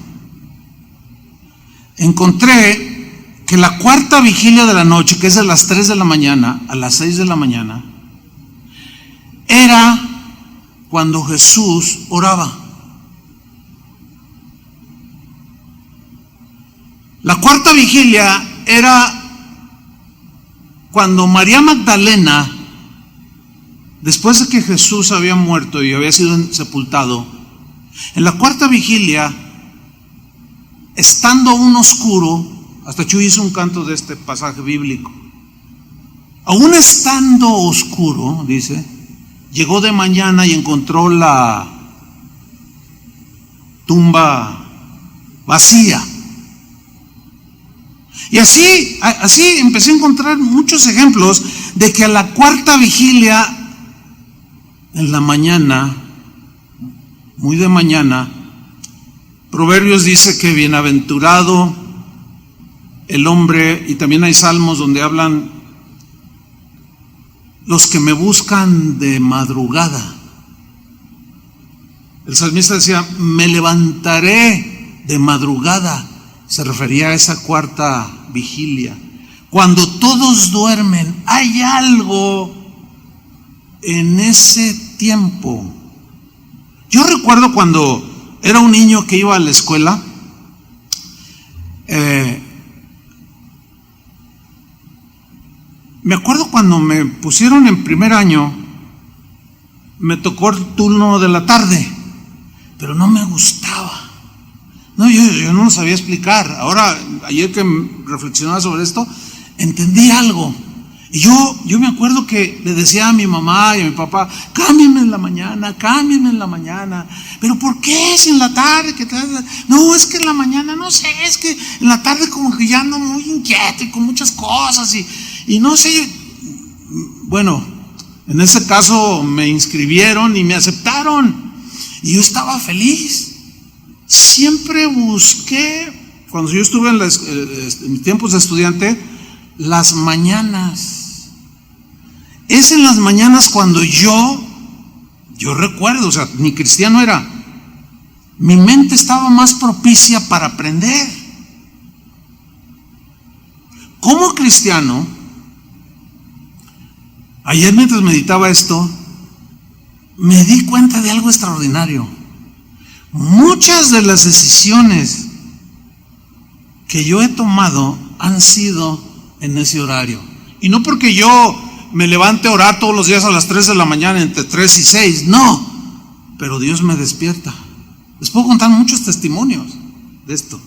Encontré que la cuarta vigilia de la noche, que es de las 3 de la mañana a las 6 de la mañana, era cuando Jesús oraba. La cuarta vigilia era cuando María Magdalena, después de que Jesús había muerto y había sido sepultado, en la cuarta vigilia, estando aún oscuro, hasta Chuy hizo un canto de este pasaje bíblico, aún estando oscuro, dice, llegó de mañana y encontró la tumba vacía. Y así empecé a encontrar muchos ejemplos de que a la cuarta vigilia, en la mañana, muy de mañana, Proverbios dice que bienaventurado el hombre, y también hay salmos donde hablan los que me buscan de madrugada. El salmista decía, me levantaré de madrugada. Se refería a esa cuarta vigilia. Cuando todos duermen, hay algo en ese tiempo. Yo recuerdo cuando era un niño que iba a la escuela, me acuerdo cuando me pusieron en primer año, me tocó el turno de la tarde, pero no me gustaba. No, yo no lo sabía explicar. Ahora, ayer que reflexionaba sobre esto, entendí algo. Y yo me acuerdo que le decía a mi mamá y a mi papá, cámbienme en la mañana, cámbienme en la mañana. Pero ¿por qué? Si en la tarde, no, es que en la mañana, no sé, es que en la tarde como que ya ando muy inquieto y con muchas cosas y no sé. Bueno, en ese caso me inscribieron y me aceptaron. Y yo estaba feliz. Siempre busqué, cuando yo estuve en mis tiempos de estudiante, las mañanas. Es en las mañanas cuando yo recuerdo, o sea, ni cristiano era, mi mente estaba más propicia para aprender. Como cristiano, ayer mientras meditaba esto, me di cuenta de algo extraordinario. Muchas de las decisiones que yo he tomado han sido en ese horario. Y no porque yo me levante a orar todos los días a las 3 de la mañana, entre 3 y 6, no, pero Dios me despierta. Les puedo contar muchos testimonios de esto.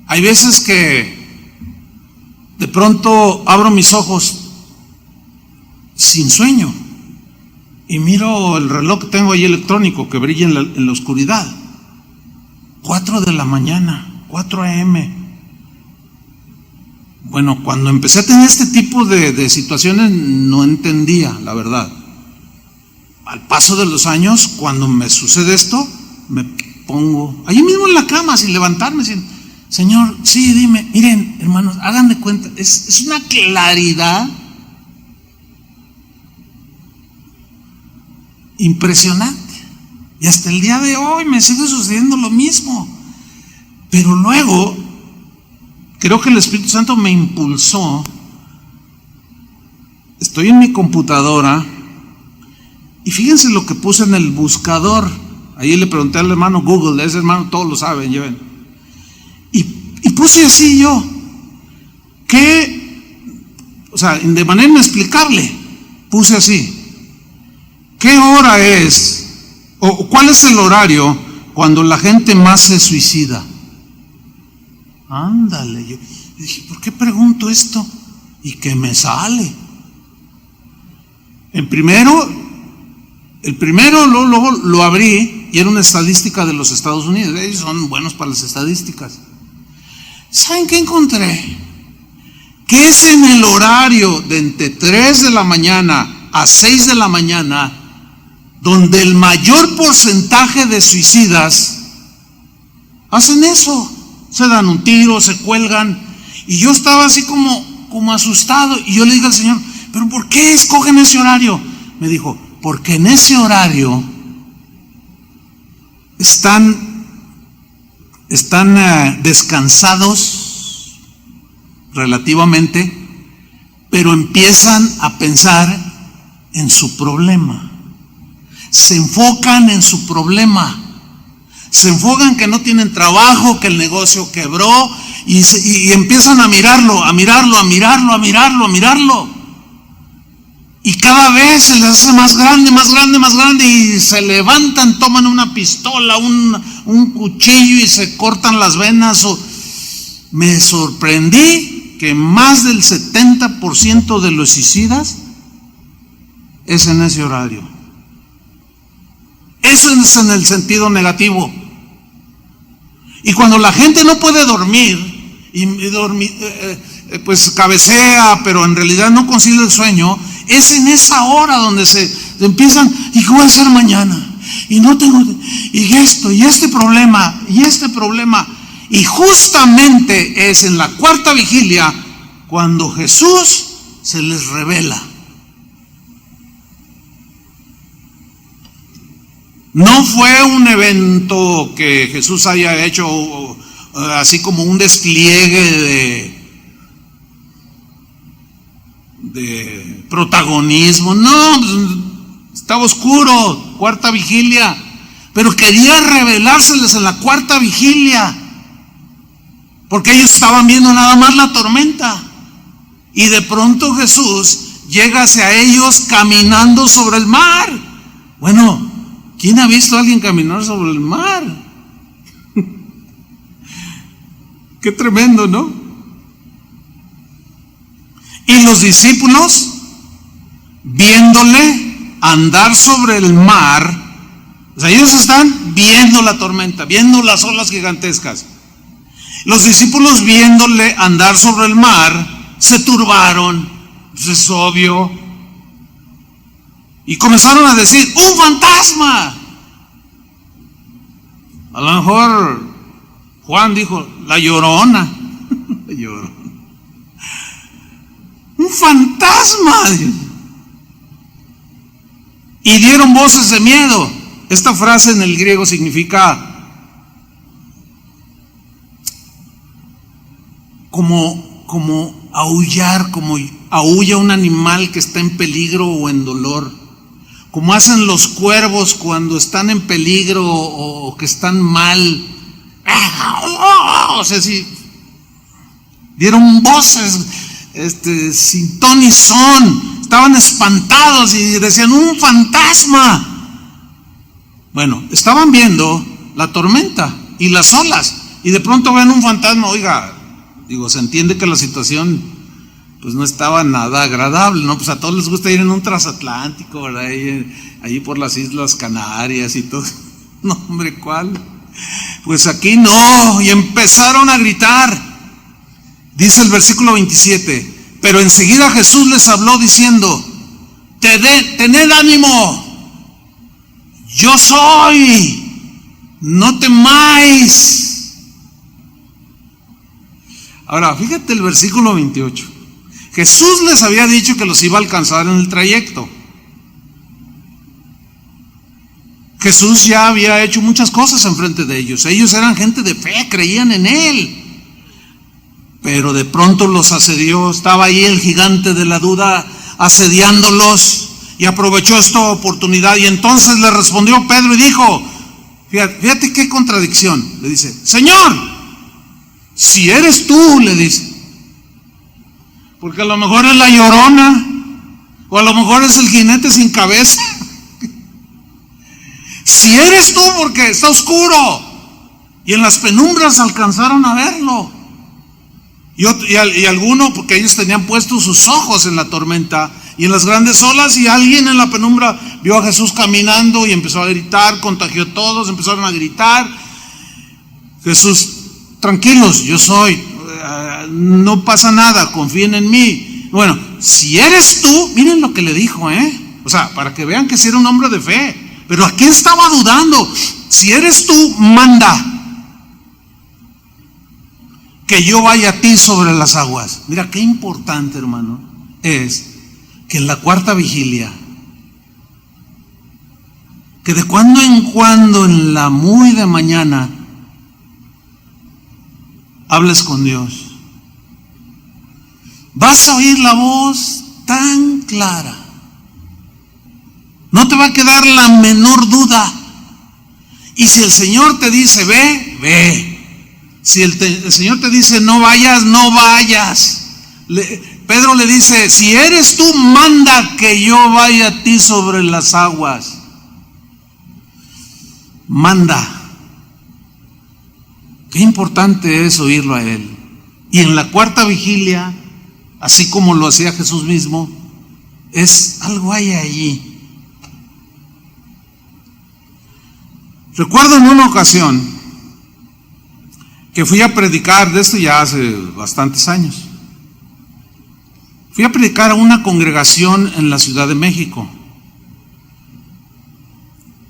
Hay veces que de pronto abro mis ojos sin sueño y miro el reloj que tengo ahí electrónico que brilla en la oscuridad. 4 de la mañana, 4 a.m. Bueno, cuando empecé a tener este tipo de situaciones no entendía, la verdad. Al paso de los años, cuando me sucede esto, me pongo allí mismo en la cama sin levantarme, sin, Señor, sí, dime, miren, hermanos, hagan de cuenta, es una claridad impresionante. Y hasta el día de hoy me sigue sucediendo lo mismo. Pero luego, creo que el Espíritu Santo me impulsó. Estoy en mi computadora y fíjense lo que puse en el buscador. Ahí le pregunté al hermano Google, ese hermano todos lo saben, lleven. Y puse así yo, o sea, de manera inexplicable, puse así, ¿qué hora es? ¿O cuál es el horario cuando la gente más se suicida? Ándale, yo dije, ¿por qué pregunto esto? Y que me sale. El primero luego lo abrí y era una estadística de los Estados Unidos. Ellos son buenos para las estadísticas. ¿Saben qué encontré? Que es en el horario de entre 3 de la mañana a 6 de la mañana donde el mayor porcentaje de suicidas hacen eso. Se dan un tiro, se cuelgan. Y yo estaba así como asustado. Y yo le dije al Señor, ¿pero por qué escogen ese horario? Me dijo, porque en ese horario están descansados relativamente, pero empiezan a pensar en su problema. Se enfocan en su problema. Se enfocan que no tienen trabajo, que el negocio quebró y empiezan a mirarlo. Y cada vez se les hace más grande y se levantan, toman una pistola, un cuchillo y se cortan las venas. Me sorprendí que más del 70% de los suicidas es en ese horario. Eso es en el sentido negativo. Y cuando la gente no puede dormir pues cabecea, pero en realidad no consigue el sueño, es en esa hora donde se empiezan, ¿y qué voy a hacer mañana? Y no tengo, y esto, y este problema. Y justamente es en la cuarta vigilia cuando Jesús se les revela. No fue un evento que Jesús haya hecho así como un despliegue de protagonismo. No, estaba oscuro, cuarta vigilia, pero quería revelárseles en la cuarta vigilia, porque ellos estaban viendo nada más la tormenta. Y de pronto Jesús llega hacia ellos caminando sobre el mar. Bueno, ¿quién ha visto a alguien caminar sobre el mar? Qué tremendo, ¿no? Y los discípulos, viéndole andar sobre el mar, o sea, ellos están viendo la tormenta, viendo las olas gigantescas. Los discípulos, viéndole andar sobre el mar, se turbaron, pues es obvio, y comenzaron a decir: ¡un fantasma! A lo mejor Juan dijo: la Llorona. La Llorona. ¡Un fantasma! Y dieron voces de miedo. Esta frase en el griego significa como aullar, como aúlla un animal que está en peligro o en dolor, como hacen los cuervos cuando están en peligro o que están mal. O sea, si dieron voces sin ton ni son, estaban espantados y decían: ¡un fantasma! Bueno, estaban viendo la tormenta y las olas, y de pronto ven un fantasma. Oiga, se entiende que la situación pues no estaba nada agradable, ¿no? Pues a todos les gusta ir en un transatlántico, ¿verdad? Ahí por las Islas Canarias y todo. No, hombre, ¿cuál? Pues aquí no. Y empezaron a gritar. Dice el versículo 27: pero enseguida Jesús les habló diciendo: tened ánimo, yo soy, no temáis. Ahora, fíjate el versículo 28. Jesús les había dicho que los iba a alcanzar en el trayecto. Jesús ya había hecho muchas cosas enfrente de ellos. Ellos eran gente de fe, creían en Él. Pero de pronto los asedió. Estaba ahí el gigante de la duda asediándolos, y aprovechó esta oportunidad. Y entonces le respondió Pedro y dijo, fíjate qué contradicción. Le dice: Señor, si eres tú, le dice, porque a lo mejor es la Llorona, o a lo mejor es el jinete sin cabeza. Si eres tú, porque está oscuro. Y en las penumbras alcanzaron a verlo. Y alguno, porque ellos tenían puestos sus ojos en la tormenta y en las grandes olas, y alguien en la penumbra vio a Jesús caminando y empezó a gritar, contagió a todos, empezaron a gritar: Jesús, tranquilos, yo soy, no pasa nada, confíen en mí. Bueno, si eres tú, miren lo que le dijo, o sea, para que vean que sí era un hombre de fe. Pero ¿a qué estaba dudando? Si eres tú, manda que yo vaya a ti sobre las aguas. Mira qué importante, hermano, es que en la cuarta vigilia, que de cuando en cuando, en la muy de mañana, hables con Dios. Vas a oír la voz tan clara. No te va a quedar la menor duda. Y si el Señor te dice ve, ve. Si el Señor te dice no vayas, no vayas. Pedro le dice: si eres tú, manda que yo vaya a ti sobre las aguas. Manda. Qué importante es oírlo a Él. Y en la cuarta vigilia, así como lo hacía Jesús mismo, es algo hay allí. Recuerdo en una ocasión que fui a predicar, de esto ya hace bastantes años. Fui a predicar a una congregación en la Ciudad de México.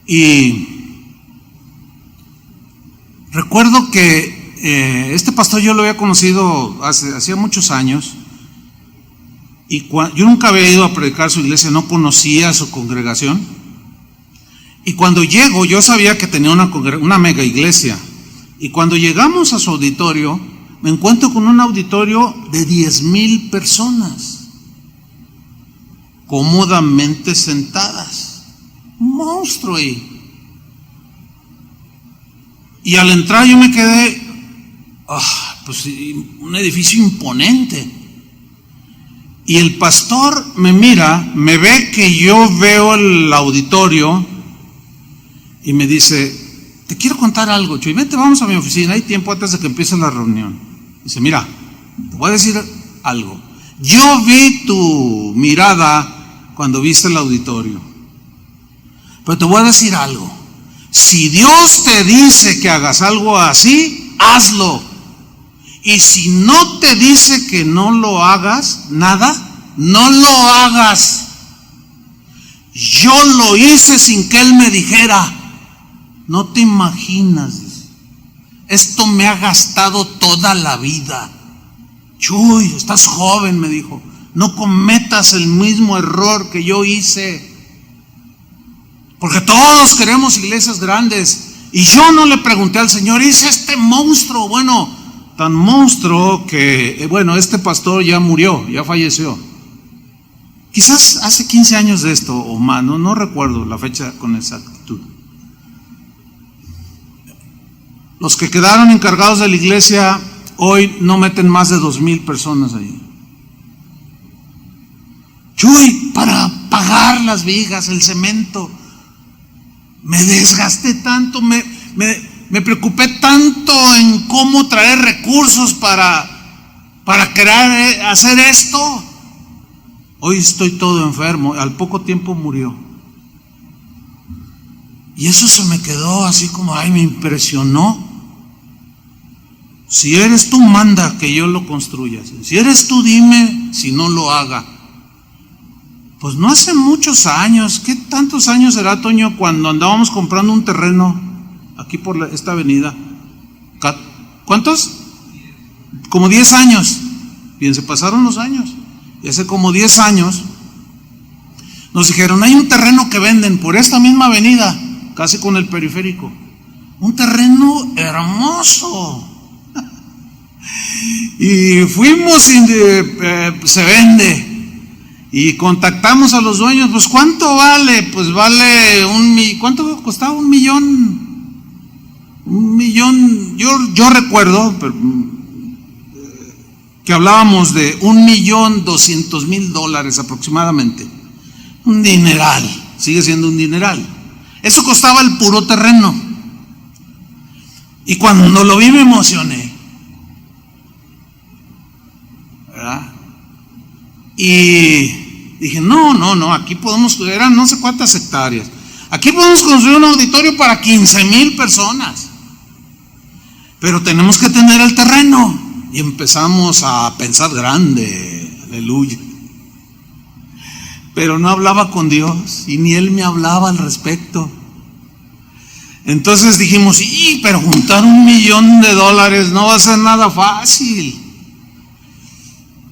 Y recuerdo que este pastor yo lo había conocido hacía muchos años. Y yo nunca había ido a predicar a su iglesia, no conocía a su congregación. Y cuando llego, yo sabía que tenía una mega iglesia. Y cuando llegamos a su auditorio, me encuentro con un auditorio de 10,000 personas, cómodamente sentadas. Un monstruo ahí. Y al entrar yo me quedé, pues un edificio imponente. Y el pastor me mira, me ve que yo veo el auditorio y me dice: te quiero contar algo, Chuy, vete, vamos a mi oficina, hay tiempo antes de que empiece la reunión. Dice: mira, te voy a decir algo. Yo vi tu mirada cuando viste el auditorio. Pero te voy a decir algo. Si Dios te dice que hagas algo así, hazlo. Y si no te dice que no lo hagas, nada, no lo hagas. Yo lo hice sin que Él me dijera. No te imaginas. Esto me ha gastado toda la vida. Chuy, estás joven, me dijo. No cometas el mismo error que yo hice. Porque todos queremos iglesias grandes. Y yo no le pregunté al Señor, hice este monstruo. Bueno, tan monstruo que, este pastor ya murió, ya falleció. Quizás hace 15 años de esto o más, no recuerdo la fecha con exactitud. Los que quedaron encargados de la iglesia hoy no meten más de 2,000 personas ahí. Chuy, para pagar las vigas, el cemento. Me desgasté tanto, me preocupé tanto en cómo traer recursos para crear, hacer esto. Hoy estoy todo enfermo, al poco tiempo murió. Y eso se me quedó así como, me impresionó. Si eres tú, manda que yo lo construya. Si eres tú, dime si no lo haga. Pues no hace muchos años. ¿Qué tantos años será, Toño, cuando andábamos comprando un terreno aquí por esta avenida? ¿Cuántos? Como 10 años. Bien, se pasaron los años. Y hace como 10 años nos dijeron, hay un terreno que venden por esta misma avenida, casi con el periférico. Un terreno hermoso. Y fuimos y se vende. Y contactamos a los dueños, pues ¿cuánto vale? Pues vale ¿cuánto costaba? $1 millón. $1 millón, yo recuerdo que hablábamos de $1,200,000 aproximadamente. Un dineral, sigue siendo un dineral. Eso costaba el puro terreno. Y cuando lo vi me emocioné, ¿verdad? Y dije, no, aquí podemos, eran no sé cuántas hectáreas. Aquí podemos construir un auditorio para 15,000 personas. Pero tenemos que tener el terreno. Y empezamos a pensar grande, aleluya. Pero no hablaba con Dios y ni Él me hablaba al respecto. Entonces dijimos, pero juntar $1 millón no va a ser nada fácil.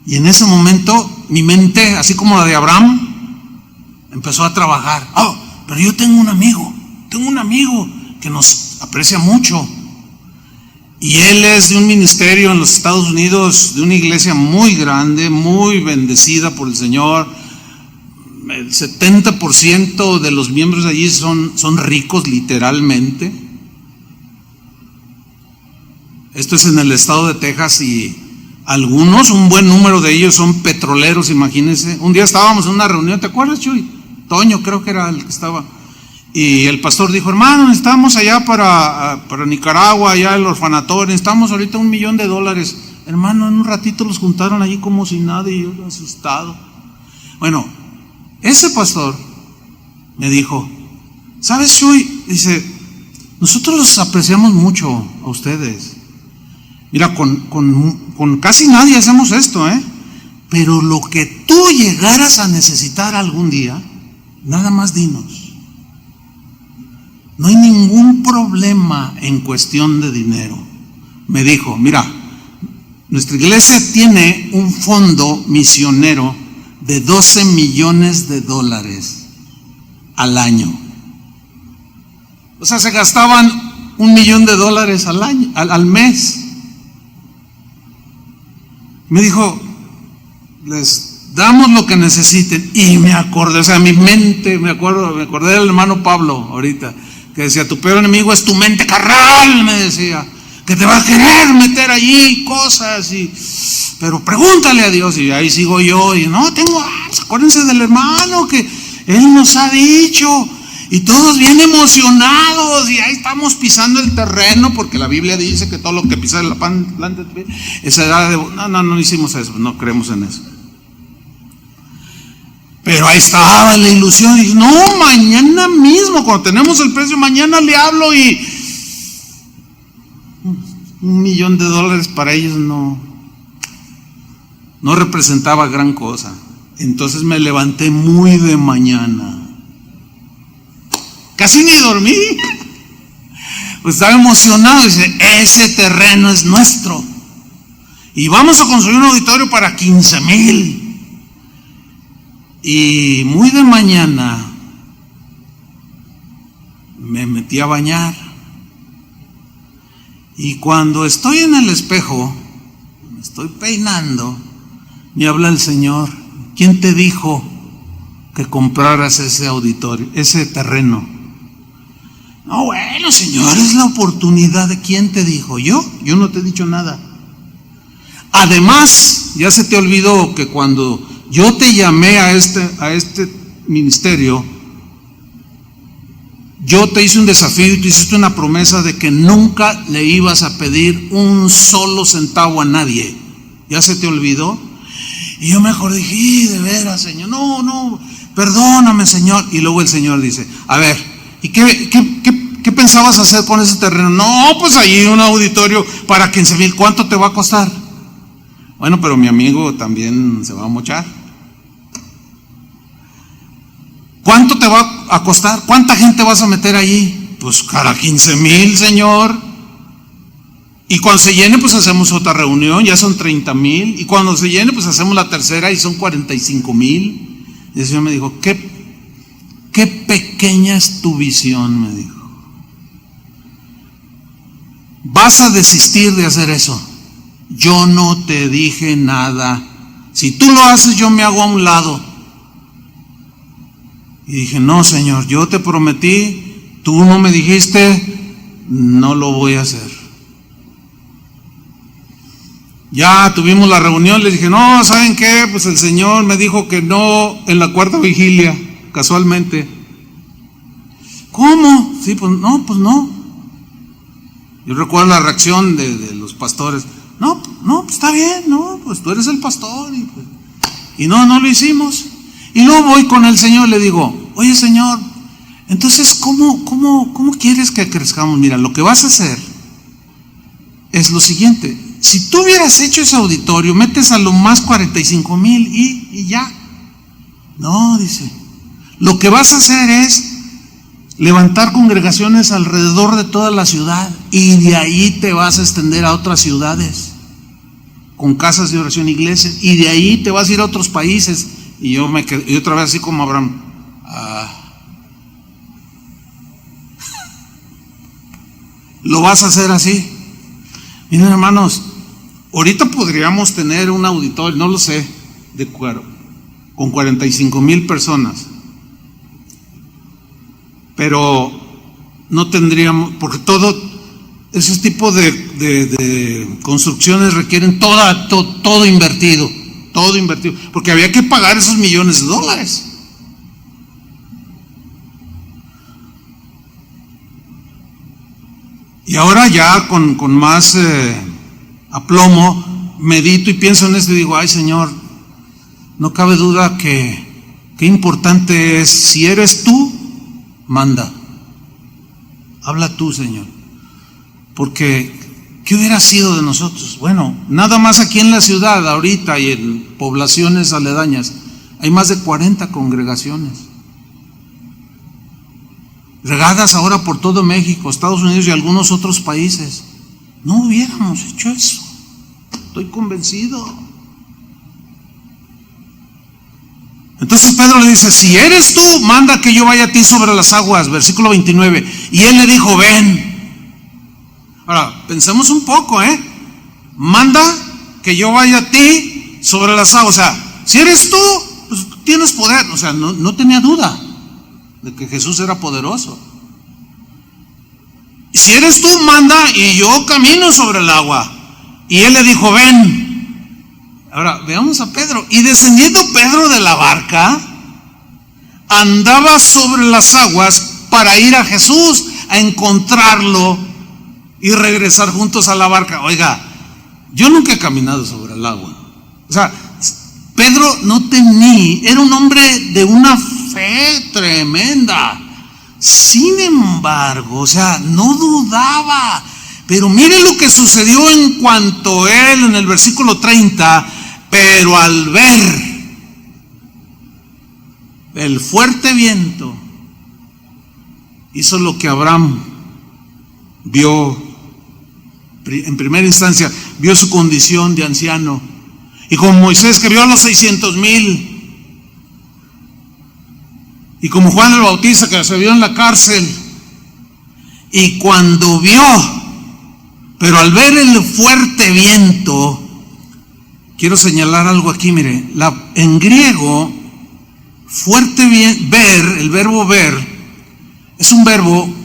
Y en ese momento mi mente, así como la de Abraham, empezó a trabajar. Pero yo tengo un amigo que nos aprecia mucho. Y él es de un ministerio en los Estados Unidos, de una iglesia muy grande, muy bendecida por el Señor. El 70% de los miembros de allí son ricos, literalmente. Esto es en el estado de Texas y algunos, un buen número de ellos son petroleros, imagínense. Un día estábamos en una reunión, ¿te acuerdas, Chuy? Toño creo que era el que estaba. Y el pastor dijo, hermano, necesitamos allá para Nicaragua, allá el orfanatorio, necesitamos ahorita $1 millón. Hermano, en un ratito los juntaron allí como si nada y yo asustado. Bueno, ese pastor me dijo, ¿sabes, Chuy? Dice, nosotros los apreciamos mucho a ustedes. Mira, con casi nadie hacemos esto, pero lo que tú llegaras a necesitar algún día, nada más dinos. No hay ningún problema en cuestión de dinero. Me dijo, mira, nuestra iglesia tiene un fondo misionero de $12 millones al año. O sea, se gastaban $1 millón al mes. Me dijo, les damos lo que necesiten. Y me acordé, me acordé del hermano Pablo ahorita, que decía, tu peor enemigo es tu mente carnal, me decía, que te va a querer meter allí cosas, pero pregúntale a Dios. Y ahí sigo yo, y acuérdense del hermano que él nos ha dicho, y todos bien emocionados, y ahí estamos pisando el terreno, porque la Biblia dice que todo lo que pisa la planta, esa edad de... No hicimos eso, no creemos en eso. Pero ahí estaba la ilusión. Y no, mañana mismo, cuando tenemos el precio, mañana le hablo y $1,000,000 para ellos no representaba gran cosa. Entonces me levanté muy de mañana. Casi ni dormí. Pues estaba emocionado. Dice, ese terreno es nuestro. Y vamos a construir un auditorio para 15,000. Y muy de mañana me metí a bañar. Y cuando estoy en el espejo, me estoy peinando, me habla el Señor. ¿Quién te dijo que compraras ese auditorio, ese terreno? No, bueno, Señor, es la oportunidad. ¿De quién te dijo? ¿Yo? Yo no te he dicho nada. Además, ya se te olvidó que cuando yo te llamé a este ministerio, yo te hice un desafío y te hiciste una promesa de que nunca le ibas a pedir un solo centavo a nadie. ¿Ya se te olvidó? Y yo mejor dije, de veras, Señor, no, perdóname, Señor. Y luego el Señor dice, a ver, ¿y qué pensabas hacer con ese terreno? No, pues allí un auditorio para 15,000. ¿Cuánto te va a costar? Bueno, pero mi amigo también se va a mochar. ¿Cuánto te va a costar? ¿Cuánta gente vas a meter allí? Pues cada 15,000, Señor. Y cuando se llene, pues hacemos otra reunión, ya son 30,000. Y cuando se llene, pues hacemos la tercera y son 45,000. Y el Señor me dijo, qué pequeña es tu visión, me dijo. Vas a desistir de hacer eso. Yo no te dije nada. Si tú lo haces, yo me hago a un lado. Y dije, no, Señor, yo te prometí, tú no me dijiste, no lo voy a hacer. Ya tuvimos la reunión, les dije, no, ¿saben qué? Pues el Señor me dijo que no en la cuarta vigilia, casualmente. ¿Cómo? Sí, pues no. Yo recuerdo la reacción de los pastores. No, pues está bien, no, pues tú eres el pastor. Y no lo hicimos. Y luego voy con el Señor y le digo, oye, Señor, entonces, ¿cómo quieres que crezcamos? Mira, lo que vas a hacer es lo siguiente. Si tú hubieras hecho ese auditorio, metes a lo más 45,000 y ya. No, dice, lo que vas a hacer es levantar congregaciones alrededor de toda la ciudad y de ahí te vas a extender a otras ciudades con casas de oración, iglesias, y de ahí te vas a ir a otros países. Y yo me quedé, y otra vez así como Abraham, lo vas a hacer así. Miren, hermanos, ahorita podríamos tener un auditorio, no lo sé, de cuero, con 45,000 personas, pero no tendríamos, porque todo ese tipo de construcciones requieren todo invertido, porque había que pagar esos millones de dólares. Y ahora ya con más aplomo medito y pienso en esto y digo, ay, Señor, no cabe duda que qué importante es, si eres tú, manda, habla tú, Señor, porque ¿qué hubiera sido de nosotros? Bueno, nada más aquí en la ciudad ahorita y en poblaciones aledañas hay más de 40 congregaciones regadas ahora por todo México, Estados Unidos y algunos otros países. No hubiéramos hecho eso, estoy convencido. Entonces Pedro le dice, si eres tú, manda que yo vaya a ti sobre las aguas, versículo 29. Y él le dijo, ven. Ahora, pensemos un poco, manda que yo vaya a ti sobre las aguas. O sea, si eres tú, pues tienes poder. O sea, no tenía duda de que Jesús era poderoso. Si eres tú, manda y yo camino sobre el agua. Y él le dijo, ven. Ahora, veamos a Pedro. Y descendiendo Pedro de la barca, andaba sobre las aguas para ir a Jesús, a encontrarlo y regresar juntos a la barca. Oiga, yo nunca he caminado sobre el agua. O sea, Pedro no temía, era un hombre de una fe tremenda. Sin embargo, o sea, no dudaba. Pero mire lo que sucedió en cuanto él, en el versículo 30, pero al ver el fuerte viento, hizo lo que Abraham vio en primera instancia, vio su condición de anciano. Y como Moisés que vio a los 600,000, y como Juan el Bautista que se vio en la cárcel, y cuando vio, pero al ver el fuerte viento, quiero señalar algo aquí, mire, en griego, ver, el verbo ver, es un verbo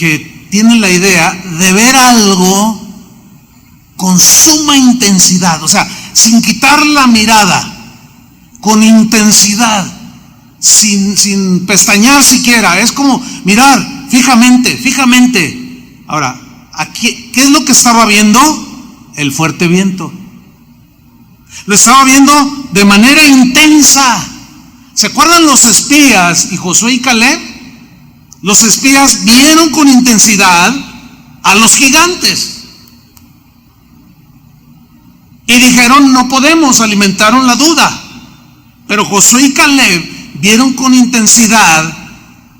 que tiene la idea de ver algo con suma intensidad, o sea, sin quitar la mirada, con intensidad, sin pestañear siquiera. Es como mirar fijamente. Ahora, aquí, ¿qué es lo que estaba viendo? El fuerte viento. Lo estaba viendo de manera intensa. ¿Se acuerdan los espías y Josué y Caleb? Los espías vieron con intensidad a los gigantes y dijeron: no podemos, alimentaron la duda. Pero Josué y Caleb vieron con intensidad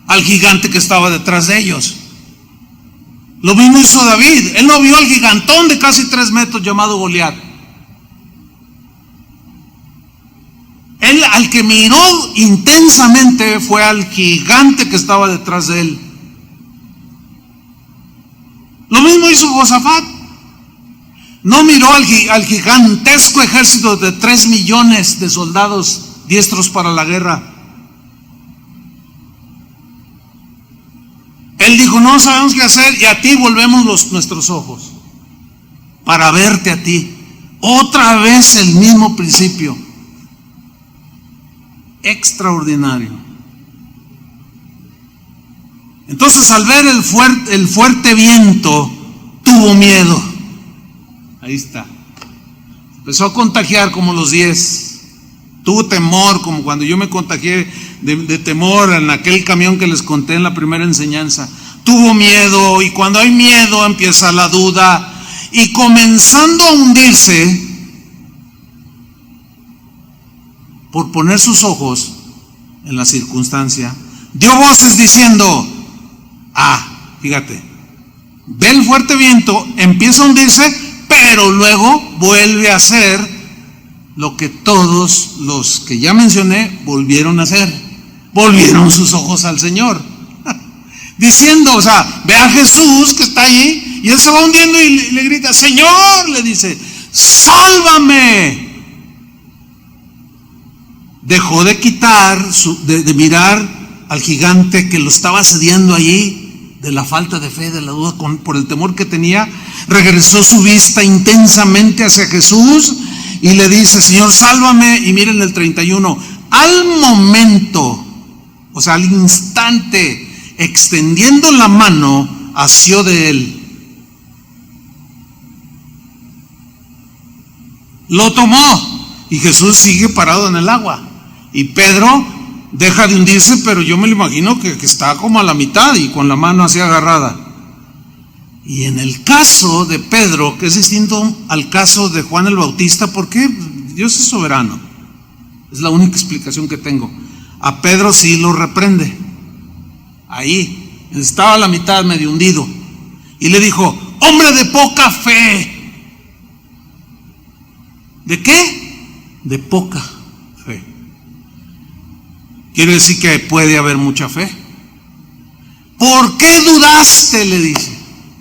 al gigante que estaba detrás de ellos. Lo mismo hizo David. Él no vio al gigantón de casi 3 metros llamado Goliat. Él, al que miró intensamente, fue al gigante que estaba detrás de él. Lo mismo hizo Josafat. No miró al gigantesco ejército de 3 millones de soldados diestros para la guerra. Él dijo: no sabemos qué hacer, y a ti volvemos nuestros ojos para verte a ti. Otra vez el mismo principio. Extraordinario. Entonces, al ver el fuerte viento, tuvo miedo. Ahí está. Empezó a contagiar como los 10. Tuvo temor, como cuando yo me contagié de temor en aquel camión que les conté en la primera enseñanza. Tuvo miedo, y cuando hay miedo empieza la duda, y comenzando a hundirse, por poner sus ojos en la circunstancia, dio voces diciendo: fíjate, ve el fuerte viento, empieza a hundirse, pero luego vuelve a hacer lo que todos los que ya mencioné volvieron a hacer. Volvieron sus ojos al Señor, diciendo, o sea, ve a Jesús que está allí, y él se va hundiendo y le grita: Señor, le dice, sálvame. Dejó de de mirar al gigante que lo estaba asediando allí, de la falta de fe, de la duda, por el temor que tenía. Regresó su vista intensamente hacia Jesús y le dice: Señor, sálvame. Y miren el 31, al momento O sea, al instante, extendiendo la mano, asió de él. Lo tomó y Jesús sigue parado en el agua. Y Pedro deja de hundirse, pero yo me lo imagino que está como a la mitad y con la mano así agarrada. Y en el caso de Pedro, que es distinto al caso de Juan el Bautista, ¿por qué? Dios es soberano. Es la única explicación que tengo. A Pedro sí lo reprende. Ahí, estaba a la mitad medio hundido. Y le dijo, hombre de poca fe. ¿De qué? De poca fe. Quiere decir que puede haber mucha fe. ¿Por qué dudaste? Le dice.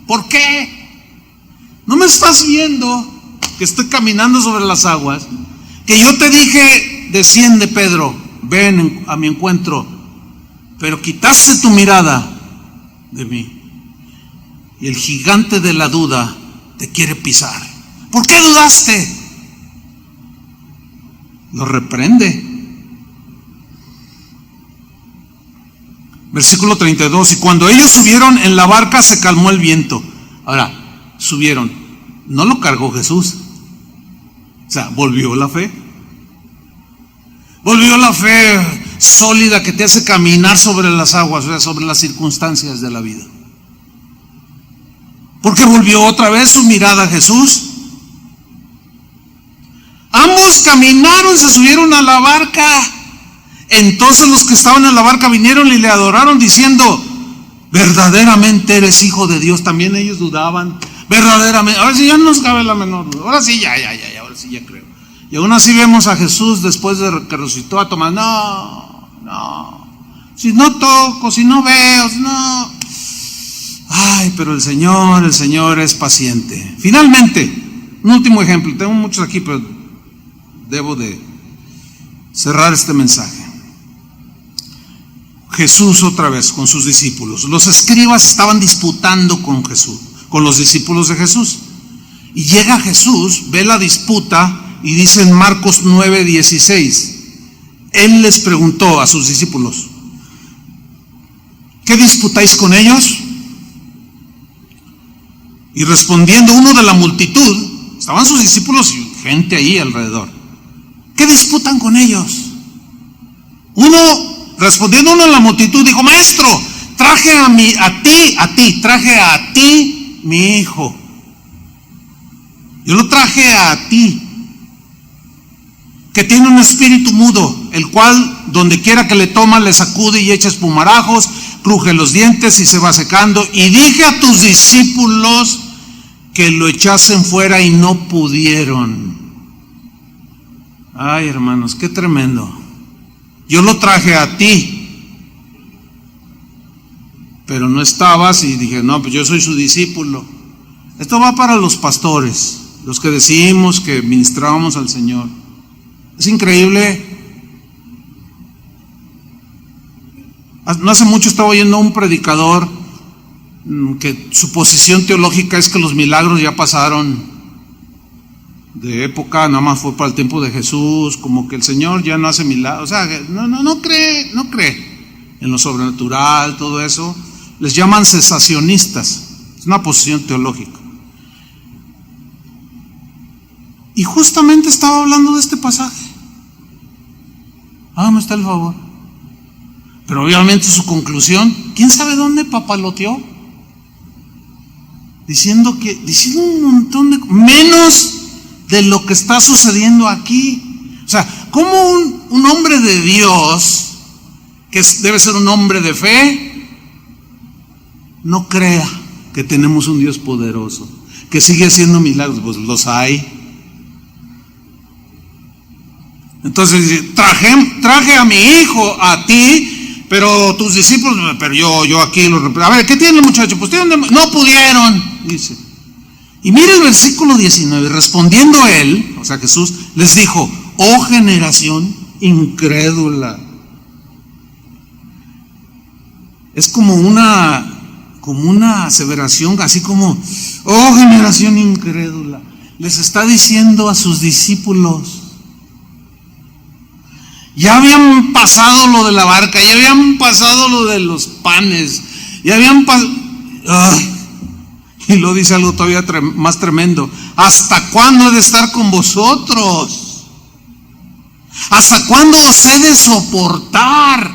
¿Por qué? ¿No me estás viendo que estoy caminando sobre las aguas? Que yo te dije, desciende Pedro, ven a mi encuentro, pero quitaste tu mirada de mí. Y el gigante de la duda te quiere pisar. ¿Por qué dudaste? Lo reprende. Versículo 32, y cuando ellos subieron en la barca se calmó el viento. Ahora, subieron, no lo cargó Jesús. O sea, volvió la fe. Volvió la fe sólida que te hace caminar sobre las aguas, o sea, sobre las circunstancias de la vida. Porque volvió otra vez su mirada a Jesús. Ambos caminaron, se subieron a la barca. Entonces los que estaban en la barca vinieron y le adoraron diciendo, verdaderamente eres hijo de Dios. También ellos dudaban, verdaderamente. Ahora sí ya no nos cabe la menor duda. Ahora sí ahora sí ya creo. Y aún así vemos a Jesús después de que resucitó a Tomás. No. Si no toco, si no veo, no. Ay, pero el Señor es paciente. Finalmente, un último ejemplo. Tengo muchos aquí, pero debo de cerrar este mensaje. Jesús otra vez con sus discípulos. Los escribas estaban disputando con Jesús, con los discípulos de Jesús. Y llega Jesús, ve la disputa y dice en Marcos 9:16, Él les preguntó a sus discípulos, ¿qué disputáis con ellos? Y respondiendo uno de la multitud, estaban sus discípulos y gente ahí alrededor, ¿qué disputan con ellos? Respondiendo uno de la multitud, dijo, maestro, traje a ti mi hijo. Yo lo traje a ti, que tiene un espíritu mudo, el cual donde quiera que le toma le sacude y echa espumarajos, cruje los dientes y se va secando. Y dije a tus discípulos que lo echasen fuera y no pudieron. Ay, hermanos, qué tremendo. Yo lo traje a ti, pero no estabas y dije, no, pues yo soy su discípulo. Esto va para los pastores, los que decimos que ministrábamos al Señor. Es increíble. No hace mucho estaba oyendo a un predicador que su posición teológica es que los milagros ya pasaron de época, nada más fue para el tiempo de Jesús, como que el Señor ya no hace milagros, o sea, no cree en lo sobrenatural, todo eso. Les llaman cesacionistas, es una posición teológica. Y justamente estaba hablando de este pasaje. Me está el favor. Pero obviamente su conclusión, ¿quién sabe dónde papaloteó? Diciendo un montón de menos de lo que está sucediendo aquí. O sea, ¿cómo un hombre de Dios, que debe ser un hombre de fe, no crea que tenemos un Dios poderoso, que sigue haciendo milagros? Pues los hay. Entonces traje a mi hijo a ti, pero tus discípulos, pero yo aquí lo reprendo. A ver, ¿qué tiene el muchacho? Pues no pudieron, dice. Y mire el versículo 19, respondiendo él, o sea Jesús, les dijo, oh generación incrédula. Es como una aseveración, así como, oh generación incrédula. Les está diciendo a sus discípulos Ya habían pasado lo de la barca, ya habían pasado lo de los panes, ya habían pasado... Y lo dice algo todavía más tremendo. ¿Hasta cuándo he de estar con vosotros? ¿Hasta cuándo os he de soportar?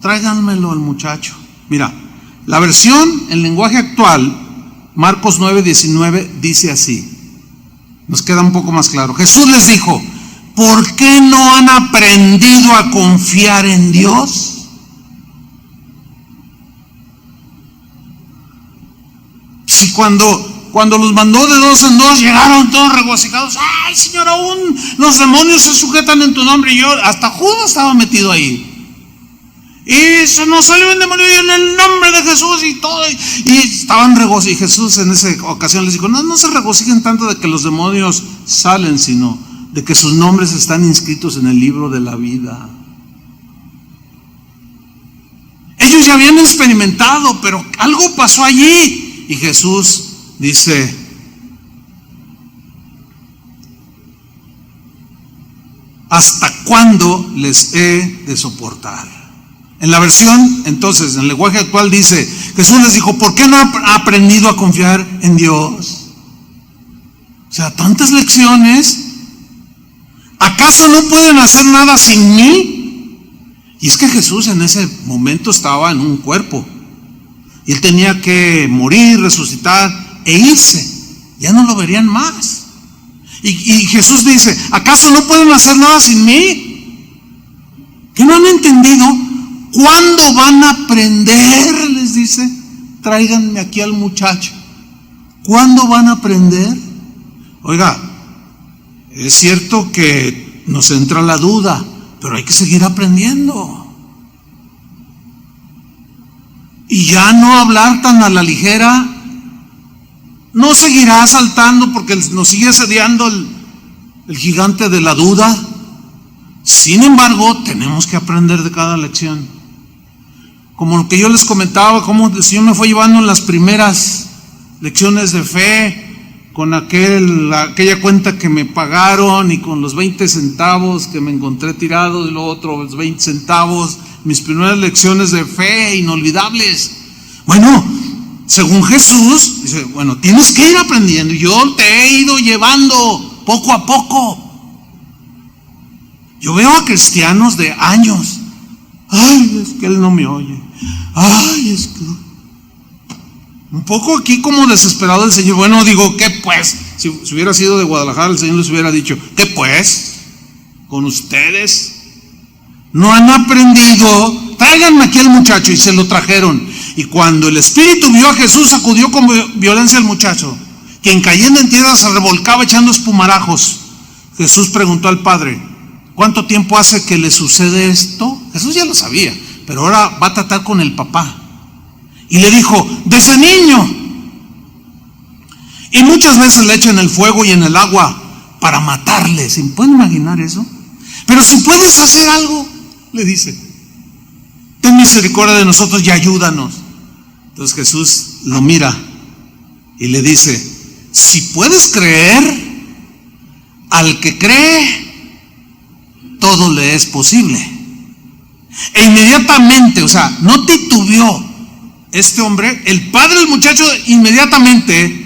Tráiganmelo al muchacho. Mira, la versión en lenguaje actual, Marcos 9:19, dice así. Nos queda un poco más claro. Jesús les dijo: ¿por qué no han aprendido a confiar en Dios? Si cuando los mandó de dos en dos, llegaron todos regocijados. ¡Ay, Señor, aún los demonios se sujetan en tu nombre! Y yo, hasta Judas estaba metido ahí. Y se nos salió el demonio en el nombre de Jesús y todo. Y estaban regocijados. Y Jesús en esa ocasión les dijo: no se regocijen tanto de que los demonios salen, sino de que sus nombres están inscritos en el libro de la vida. Ellos ya habían experimentado, pero algo pasó allí. Y Jesús dice: ¿hasta cuándo les he de soportar? En la versión, entonces, en el lenguaje actual dice, Jesús les dijo: ¿por qué no ha aprendido a confiar en Dios? O sea, tantas lecciones. ¿Acaso no pueden hacer nada sin mí? Y es que Jesús en ese momento estaba en un cuerpo. Y él tenía que morir, resucitar e irse. Ya no lo verían más. Y Jesús dice: ¿acaso no pueden hacer nada sin mí? ¿Que no han entendido? ¿Cuándo van a aprender? Les dice: tráiganme aquí al muchacho. ¿Cuándo van a aprender? Oiga, es cierto que nos entra la duda, pero hay que seguir aprendiendo. Y ya no hablar tan a la ligera. No seguirá asaltando porque nos sigue asediando el gigante de la duda. Sin embargo, tenemos que aprender de cada lección. Como lo que yo les comentaba, cómo el Señor me fue llevando en las primeras lecciones de fe, con aquella cuenta que me pagaron y con los 20 centavos que me encontré tirados y luego otros 20 centavos. Mis primeras lecciones de fe inolvidables. Bueno, según Jesús, dice: bueno, tienes que ir aprendiendo. Y yo te he ido llevando poco a poco. Yo veo a cristianos de años. Ay, es que él no me oye. Ay, es que... un poco aquí como desesperado el Señor. Bueno, digo, ¿qué pues? Si hubiera sido de Guadalajara, el Señor les hubiera dicho: ¿qué pues? Con ustedes no han aprendido, tráiganme aquí al muchacho. Y se lo trajeron. Y cuando el espíritu vio a Jesús, sacudió con violencia al muchacho, quien cayendo en tierra se revolcaba echando espumarajos. Jesús preguntó al padre: ¿cuánto tiempo hace que le sucede esto? Jesús ya lo sabía, pero ahora va a tratar con el papá. Y le dijo: desde niño. Y muchas veces le echan en el fuego y en el agua para matarle. ¿Se pueden imaginar eso? Pero si puedes hacer algo, le dice, ten misericordia de nosotros y ayúdanos. Entonces Jesús lo mira y le dice: si puedes creer, al que cree, todo le es posible. E inmediatamente, o sea, no titubeó este hombre, el padre del muchacho inmediatamente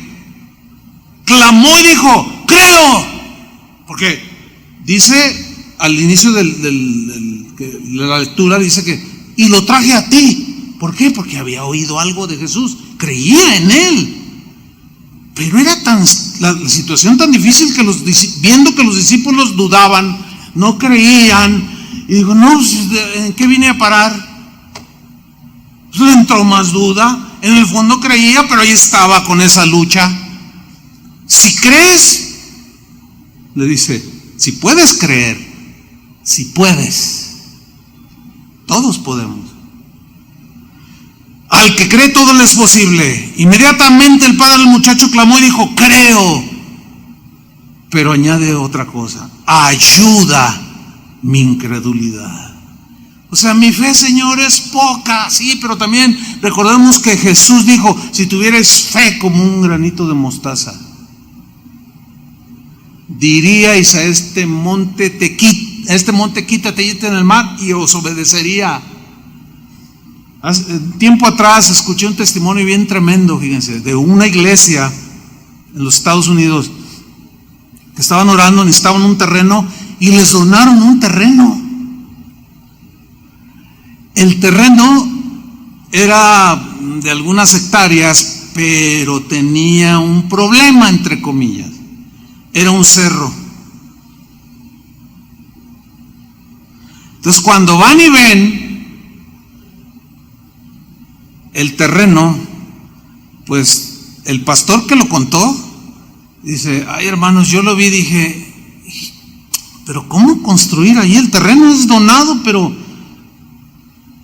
clamó y dijo: creo. Porque dice al inicio de la lectura, dice que y lo traje a ti. ¿Por qué? Porque había oído algo de Jesús, creía en él. Pero era la situación tan difícil que viendo que los discípulos dudaban, no creían, y dijo: no, ¿en qué vine a parar? Pues le entró más duda. En el fondo creía, pero ahí estaba con esa lucha. Si crees, le dice, si puedes creer, si puedes, todos podemos. Al que cree todo le es posible. Inmediatamente el padre del muchacho clamó y dijo: creo. Pero añade otra cosa: ayuda mi incredulidad. O sea, mi fe, Señor, es poca, sí, pero también recordemos que Jesús dijo: si tuvierais fe como un granito de mostaza, diríais a este monte: te este monte quítate y échate en el mar, y os obedecería. Tiempo atrás escuché un testimonio bien tremendo, fíjense, de una iglesia en los Estados Unidos que estaban orando, necesitaban un terreno y les donaron un terreno. El terreno era de algunas hectáreas, pero tenía un problema, entre comillas. Era un cerro. Entonces, cuando van y ven el terreno, pues el pastor que lo contó dice: ay, hermanos, yo lo vi, dije, pero ¿cómo construir ahí? El terreno es donado, pero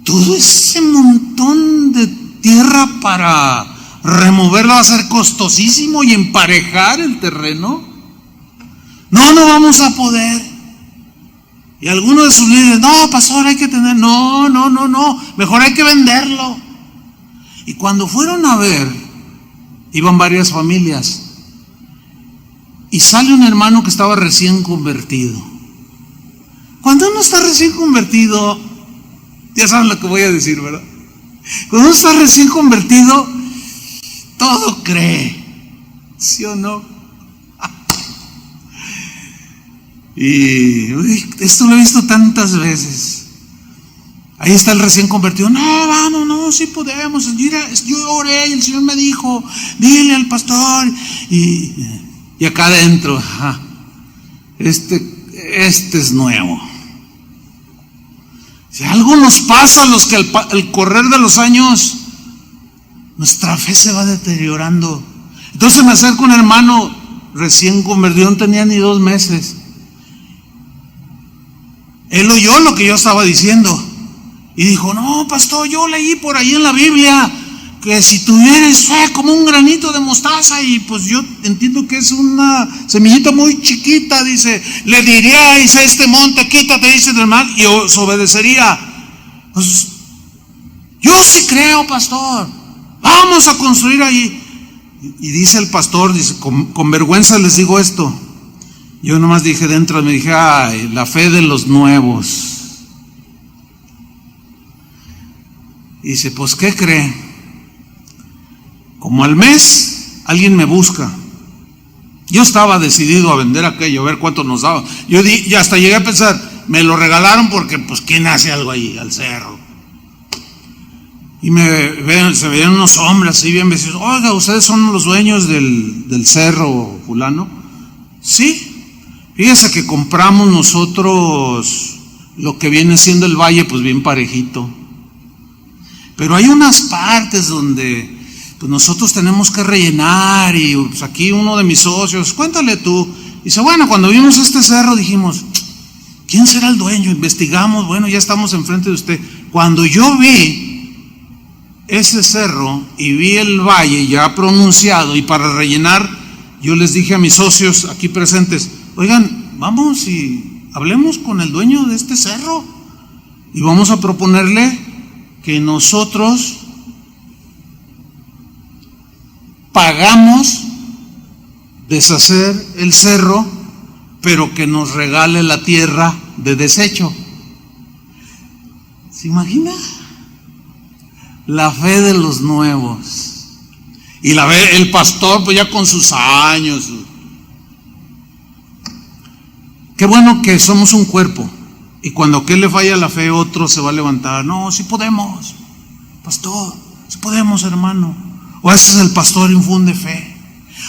todo ese montón de tierra para removerlo va a ser costosísimo, y emparejar el terreno, no vamos a poder. Y algunos de sus líderes: no, pastor, hay que tener, no, mejor hay que venderlo. Y cuando fueron a ver, iban varias familias, y sale un hermano que estaba recién convertido. Cuando uno está recién convertido, ya saben lo que voy a decir, ¿verdad? Cuando uno está recién convertido, todo cree, ¿sí o no? Y esto lo he visto tantas veces. Ahí está el recién convertido: no, vamos, no, sí podemos. Mira, yo oré y el Señor me dijo, dile al pastor. Y acá adentro, este es nuevo. Si algo nos pasa a los que al correr de los años, nuestra fe se va deteriorando. Entonces me acerca un hermano recién convertido, no tenía ni 2 meses. Él oyó lo que yo estaba diciendo y dijo: no, pastor, yo leí por ahí en la Biblia que si tuvieras fe como un granito de mostaza, y pues yo entiendo que es una semillita muy chiquita, dice, le diríais a este monte, quítate, dice, del mar, y os obedecería. Pues yo sí creo, pastor, vamos a construir ahí. Y dice el pastor, dice, con vergüenza les digo esto. Yo nomás dije dentro, me dije: ay, la fe de los nuevos. Y dice: pues ¿qué cree? Como al mes alguien me busca. Yo estaba decidido a vender aquello, a ver cuánto nos daba. Y hasta llegué a pensar, me lo regalaron porque pues ¿quién hace algo ahí al cerro? Y se veían unos hombres así bien vestidos. Oiga, ¿ustedes son los dueños del cerro fulano? Sí. Fíjense que compramos nosotros lo que viene siendo el valle, pues bien parejito. Pero hay unas partes donde pues nosotros tenemos que rellenar, y pues aquí uno de mis socios, cuéntale tú. Dice: bueno, cuando vimos este cerro dijimos, ¿quién será el dueño? Investigamos, bueno, ya estamos enfrente de usted. Cuando yo vi ese cerro y vi el valle ya pronunciado, y para rellenar, yo les dije a mis socios aquí presentes: oigan, vamos y hablemos con el dueño de este cerro y vamos a proponerle que nosotros pagamos deshacer el cerro, pero que nos regale la tierra de desecho. ¿Se imagina? La fe de los nuevos. Y el pastor, pues ya con sus años. Qué bueno que somos un cuerpo, y cuando a aquel le falla la fe, otro se va a levantar: no, sí podemos, pastor, sí podemos, hermano. O a veces el pastor infunde fe,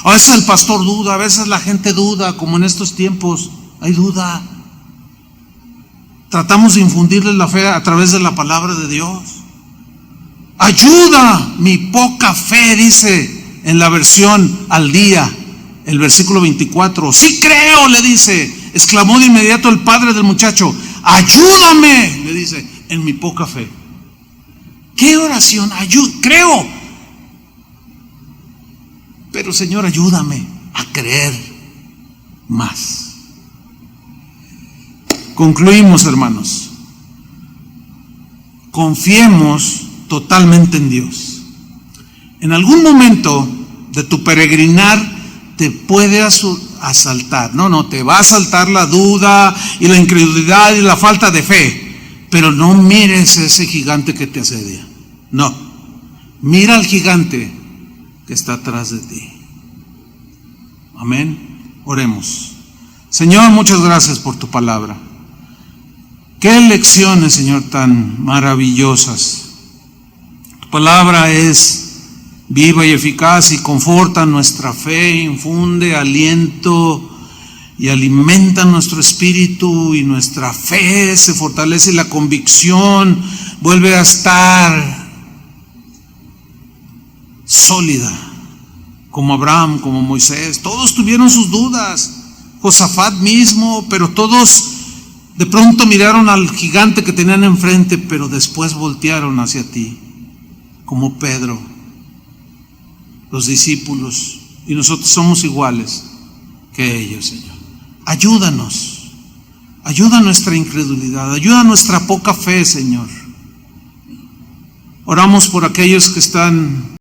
a veces el pastor duda, a veces la gente duda, como en estos tiempos hay duda. Tratamos de infundirles la fe a través de la palabra de Dios. Ayuda mi poca fe, dice en la versión al día, el versículo 24. Sí creo, le dice, exclamó de inmediato el padre del muchacho. Ayúdame, le dice, en mi poca fe. ¿Qué oración? Creo. Pero Señor, ayúdame a creer más. Concluimos, hermanos. Confiemos totalmente en Dios. En algún momento de tu peregrinar te puede a asaltar. No, te va a asaltar la duda y la incredulidad y la falta de fe. Pero no mires ese gigante que te asedia. No, mira al gigante que está atrás de ti. Amén. Oremos. Señor, muchas gracias por tu palabra. Qué lecciones, Señor, tan maravillosas. Tu palabra es viva y eficaz y conforta nuestra fe, infunde aliento y alimenta nuestro espíritu, y nuestra fe se fortalece y la convicción vuelve a estar sólida, como Abraham, como Moisés. Todos tuvieron sus dudas, Josafat mismo, pero todos de pronto miraron al gigante que tenían enfrente, pero después voltearon hacia ti, como Pedro, los discípulos, y nosotros somos iguales que ellos, Señor. Ayúdanos, ayuda nuestra incredulidad, ayuda nuestra poca fe, Señor. Oramos por aquellos que están